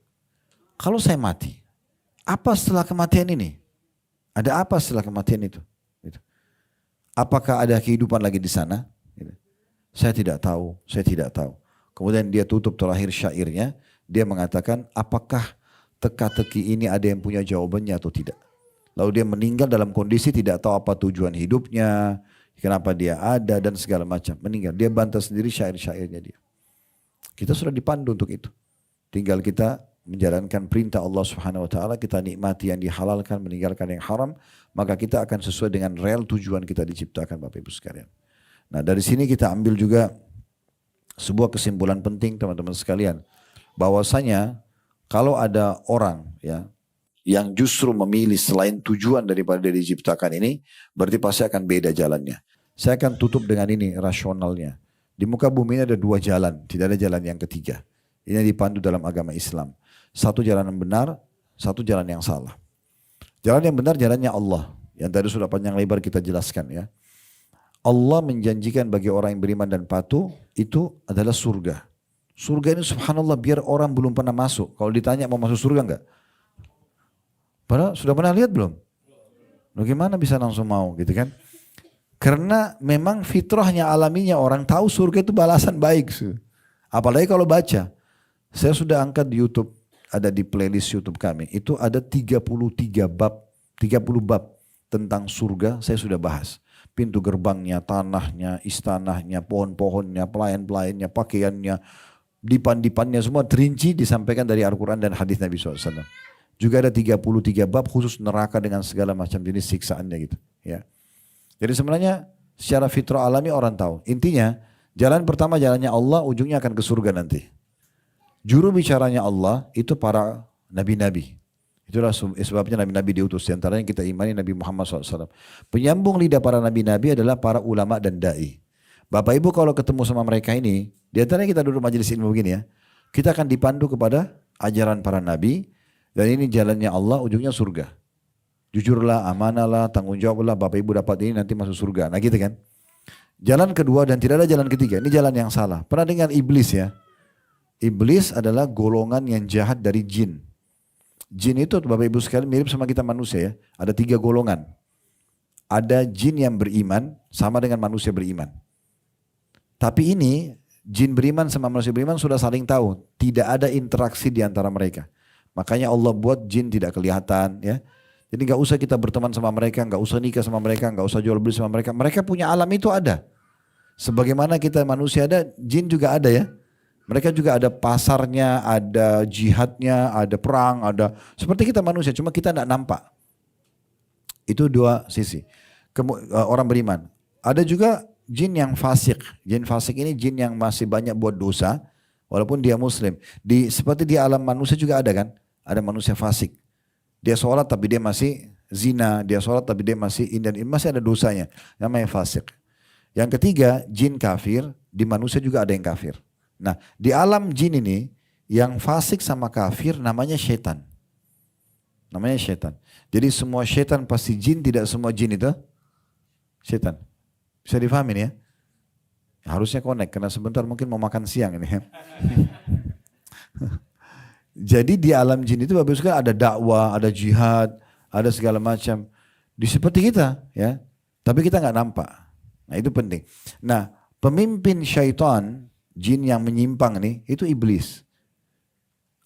Kalau saya mati, Apa setelah kematian ini? Ada apa setelah kematian itu? Gitu. Apakah ada kehidupan lagi di sana? Gitu. Saya tidak tahu, saya tidak tahu. Kemudian dia tutup terakhir syairnya, dia mengatakan apakah teka-teki ini ada yang punya jawabannya atau tidak. Lalu dia meninggal dalam kondisi tidak tahu apa tujuan hidupnya, kenapa dia ada dan segala macam. Meninggal, dia bantah sendiri syair-syairnya dia. Kita sudah dipandu untuk itu. Tinggal kita menjalankan perintah Allah Subhanahu wa taala, kita nikmati yang dihalalkan, meninggalkan yang haram, maka kita akan sesuai dengan real tujuan kita diciptakan Bapak Ibu sekalian. Nah, dari sini kita ambil juga sebuah kesimpulan penting teman-teman sekalian, bahwasanya kalau ada orang ya yang justru memilih selain tujuan daripada dia diciptakan ini, berarti pasti akan beda jalannya. Saya akan tutup dengan ini rasionalnya. Di muka bumi ini ada dua jalan, tidak ada jalan yang ketiga. Ini dipandu dalam agama Islam. Satu jalan yang benar, satu jalan yang salah. Jalan yang benar jalannya Allah. Yang tadi sudah panjang lebar kita jelaskan ya. Allah menjanjikan bagi orang yang beriman dan patuh itu adalah surga. Surga ini subhanallah biar orang belum pernah masuk. Kalau ditanya mau masuk surga enggak? Padahal sudah pernah lihat belum? Bagaimana bisa langsung mau gitu kan? Karena memang fitrahnya alaminya orang tahu surga itu balasan baik. Apalagi kalau baca. Saya sudah angkat di YouTube, ada di playlist YouTube kami. Itu ada 33 bab, 30 bab tentang surga saya sudah bahas. Pintu gerbangnya, tanahnya, istananya, pohon-pohonnya, pelayan-pelayannya, pakaiannya, dipan-dipannya semua terinci disampaikan dari Al-Quran dan hadis Nabi SAW. Juga ada 33 bab khusus neraka dengan segala macam jenis siksaannya gitu. Ya. Jadi sebenarnya secara fitrah alami orang tahu. Intinya jalan pertama jalannya Allah, ujungnya akan ke surga nanti. Juru bicaranya Allah itu para nabi-nabi. Itulah sebabnya nabi-nabi diutus. Di antaranya kita imani Nabi Muhammad SAW. Penyambung lidah para nabi-nabi adalah para ulama dan da'i. Bapak Ibu kalau ketemu sama mereka ini, di antaranya kita duduk majelis ilmu begini ya, kita akan dipandu kepada ajaran para nabi, dan ini jalannya Allah, ujungnya surga. Jujurlah, amanahlah, tanggung jawablah, Bapak Ibu dapat ini nanti masuk surga. Nah gitu kan. Jalan kedua dan tidak ada jalan ketiga, ini jalan yang salah. Pernah dengar iblis ya? Iblis adalah golongan yang jahat dari jin. Jin itu Bapak Ibu sekalian mirip sama kita manusia ya. Ada 3 golongan. Ada jin yang beriman sama dengan manusia beriman. Tapi ini jin beriman sama manusia beriman sudah saling tahu. Tidak ada interaksi di antara mereka. Makanya Allah buat jin tidak kelihatan ya. Jadi gak usah kita berteman sama mereka, gak usah nikah sama mereka, gak usah jual beli sama mereka. Mereka punya alam itu ada. Sebagaimana kita manusia ada, jin juga ada ya. Mereka juga ada pasarnya, ada jihadnya, ada perang, ada seperti kita manusia, cuma kita tidak nampak. Itu dua sisi. Orang beriman. Ada juga jin yang fasik. Jin fasik ini jin yang masih banyak buat dosa, walaupun dia muslim. Seperti di alam manusia juga ada kan? Ada manusia fasik. Dia sholat tapi dia masih zina, dia sholat tapi dia masih ini dan masih ada dosanya. Namanya fasik. Yang ketiga, jin kafir. Di manusia juga ada yang kafir. Nah, di alam jin ini yang fasik sama kafir namanya syaitan. Namanya syaitan. Jadi semua syaitan pasti jin, tidak semua jin itu syaitan. Bisa difahami ya? Harusnya connect karena sebentar mungkin mau makan siang ini. Jadi di alam jin itu Bapak Ibu ada dakwah, ada jihad, ada segala macam. Di seperti kita ya. Tapi kita nggak nampak. Nah, itu penting. Nah, pemimpin syaitan jin yang menyimpang nih, itu iblis.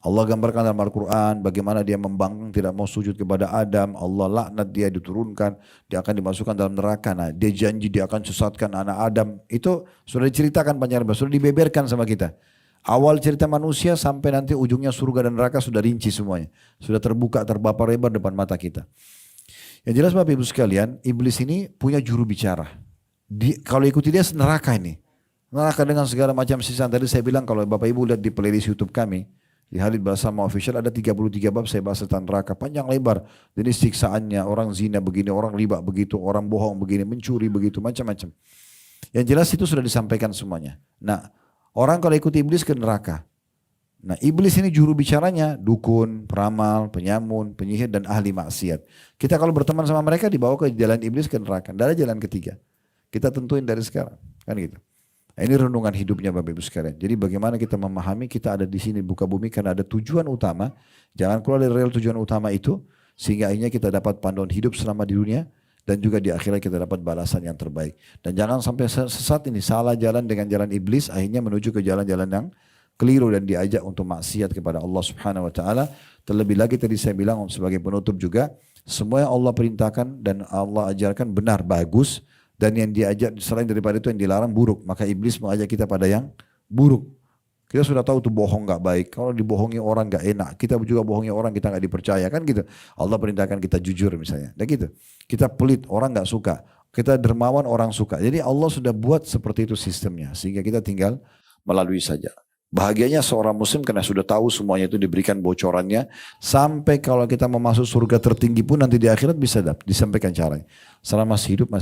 Allah gambarkan dalam Al-Quran bagaimana dia membangkang tidak mau sujud kepada Adam. Allah laknat dia, diturunkan, dia akan dimasukkan dalam neraka. Nah, dia janji dia akan sesatkan anak Adam. Itu sudah diceritakan panjang lebar, sudah dibeberkan sama kita. Awal cerita manusia sampai nanti ujungnya surga dan neraka sudah rinci semuanya. Sudah terbuka, terbapar lebar depan mata kita. Yang jelas Bapak Ibu sekalian, iblis ini punya juru bicara. Kalau ikuti dia neraka ini. Neraka dengan segala macam sisa. Tadi saya bilang kalau Bapak Ibu lihat di playlist YouTube kami, di Halid Bersama Official ada 33 bab saya bahas tentang neraka. Panjang lebar. Jadi siksaannya, orang zina begini, orang riba begitu, orang bohong begini, mencuri begitu, macam-macam. Yang jelas itu sudah disampaikan semuanya. Nah, orang kalau ikuti iblis ke neraka. Nah, iblis ini juru bicaranya dukun, peramal, penyamun, penyihir, dan ahli maksiat. Kita kalau berteman sama mereka dibawa ke jalan iblis ke neraka. Tidak ada jalan ketiga. Kita tentuin dari sekarang. Kan gitu. Nah, ini renungan hidupnya Bapak Ibu sekalian. Jadi bagaimana kita memahami kita ada di sini buka bumi karena ada tujuan utama. Jangan keluar dari rel tujuan utama itu. Sehingga akhirnya kita dapat panduan hidup selama di dunia. Dan juga di akhirat kita dapat balasan yang terbaik. Dan jangan sampai sesat ini salah jalan dengan jalan iblis. Akhirnya menuju ke jalan-jalan yang keliru dan diajak untuk maksiat kepada Allah Subhanahu Wa Taala. Terlebih lagi tadi saya bilang sebagai penutup juga. Semua yang Allah perintahkan dan Allah ajarkan benar, bagus. Dan yang diajak selain daripada itu yang dilarang buruk. Maka iblis mengajak kita pada yang buruk. Kita sudah tahu tuh bohong gak baik. Kalau dibohongi orang gak enak. Kita juga bohongi orang kita gak dipercaya. Kan gitu. Allah perintahkan kita jujur misalnya. Dan gitu. Kita pelit orang gak suka. Kita dermawan orang suka. Jadi Allah sudah buat seperti itu sistemnya. Sehingga kita tinggal melalui saja. Bahagianya seorang muslim karena sudah tahu semuanya itu diberikan bocorannya. Sampai kalau kita mau masuk surga tertinggi pun nanti di akhirat bisa disampaikan caranya. Selama masih hidup masih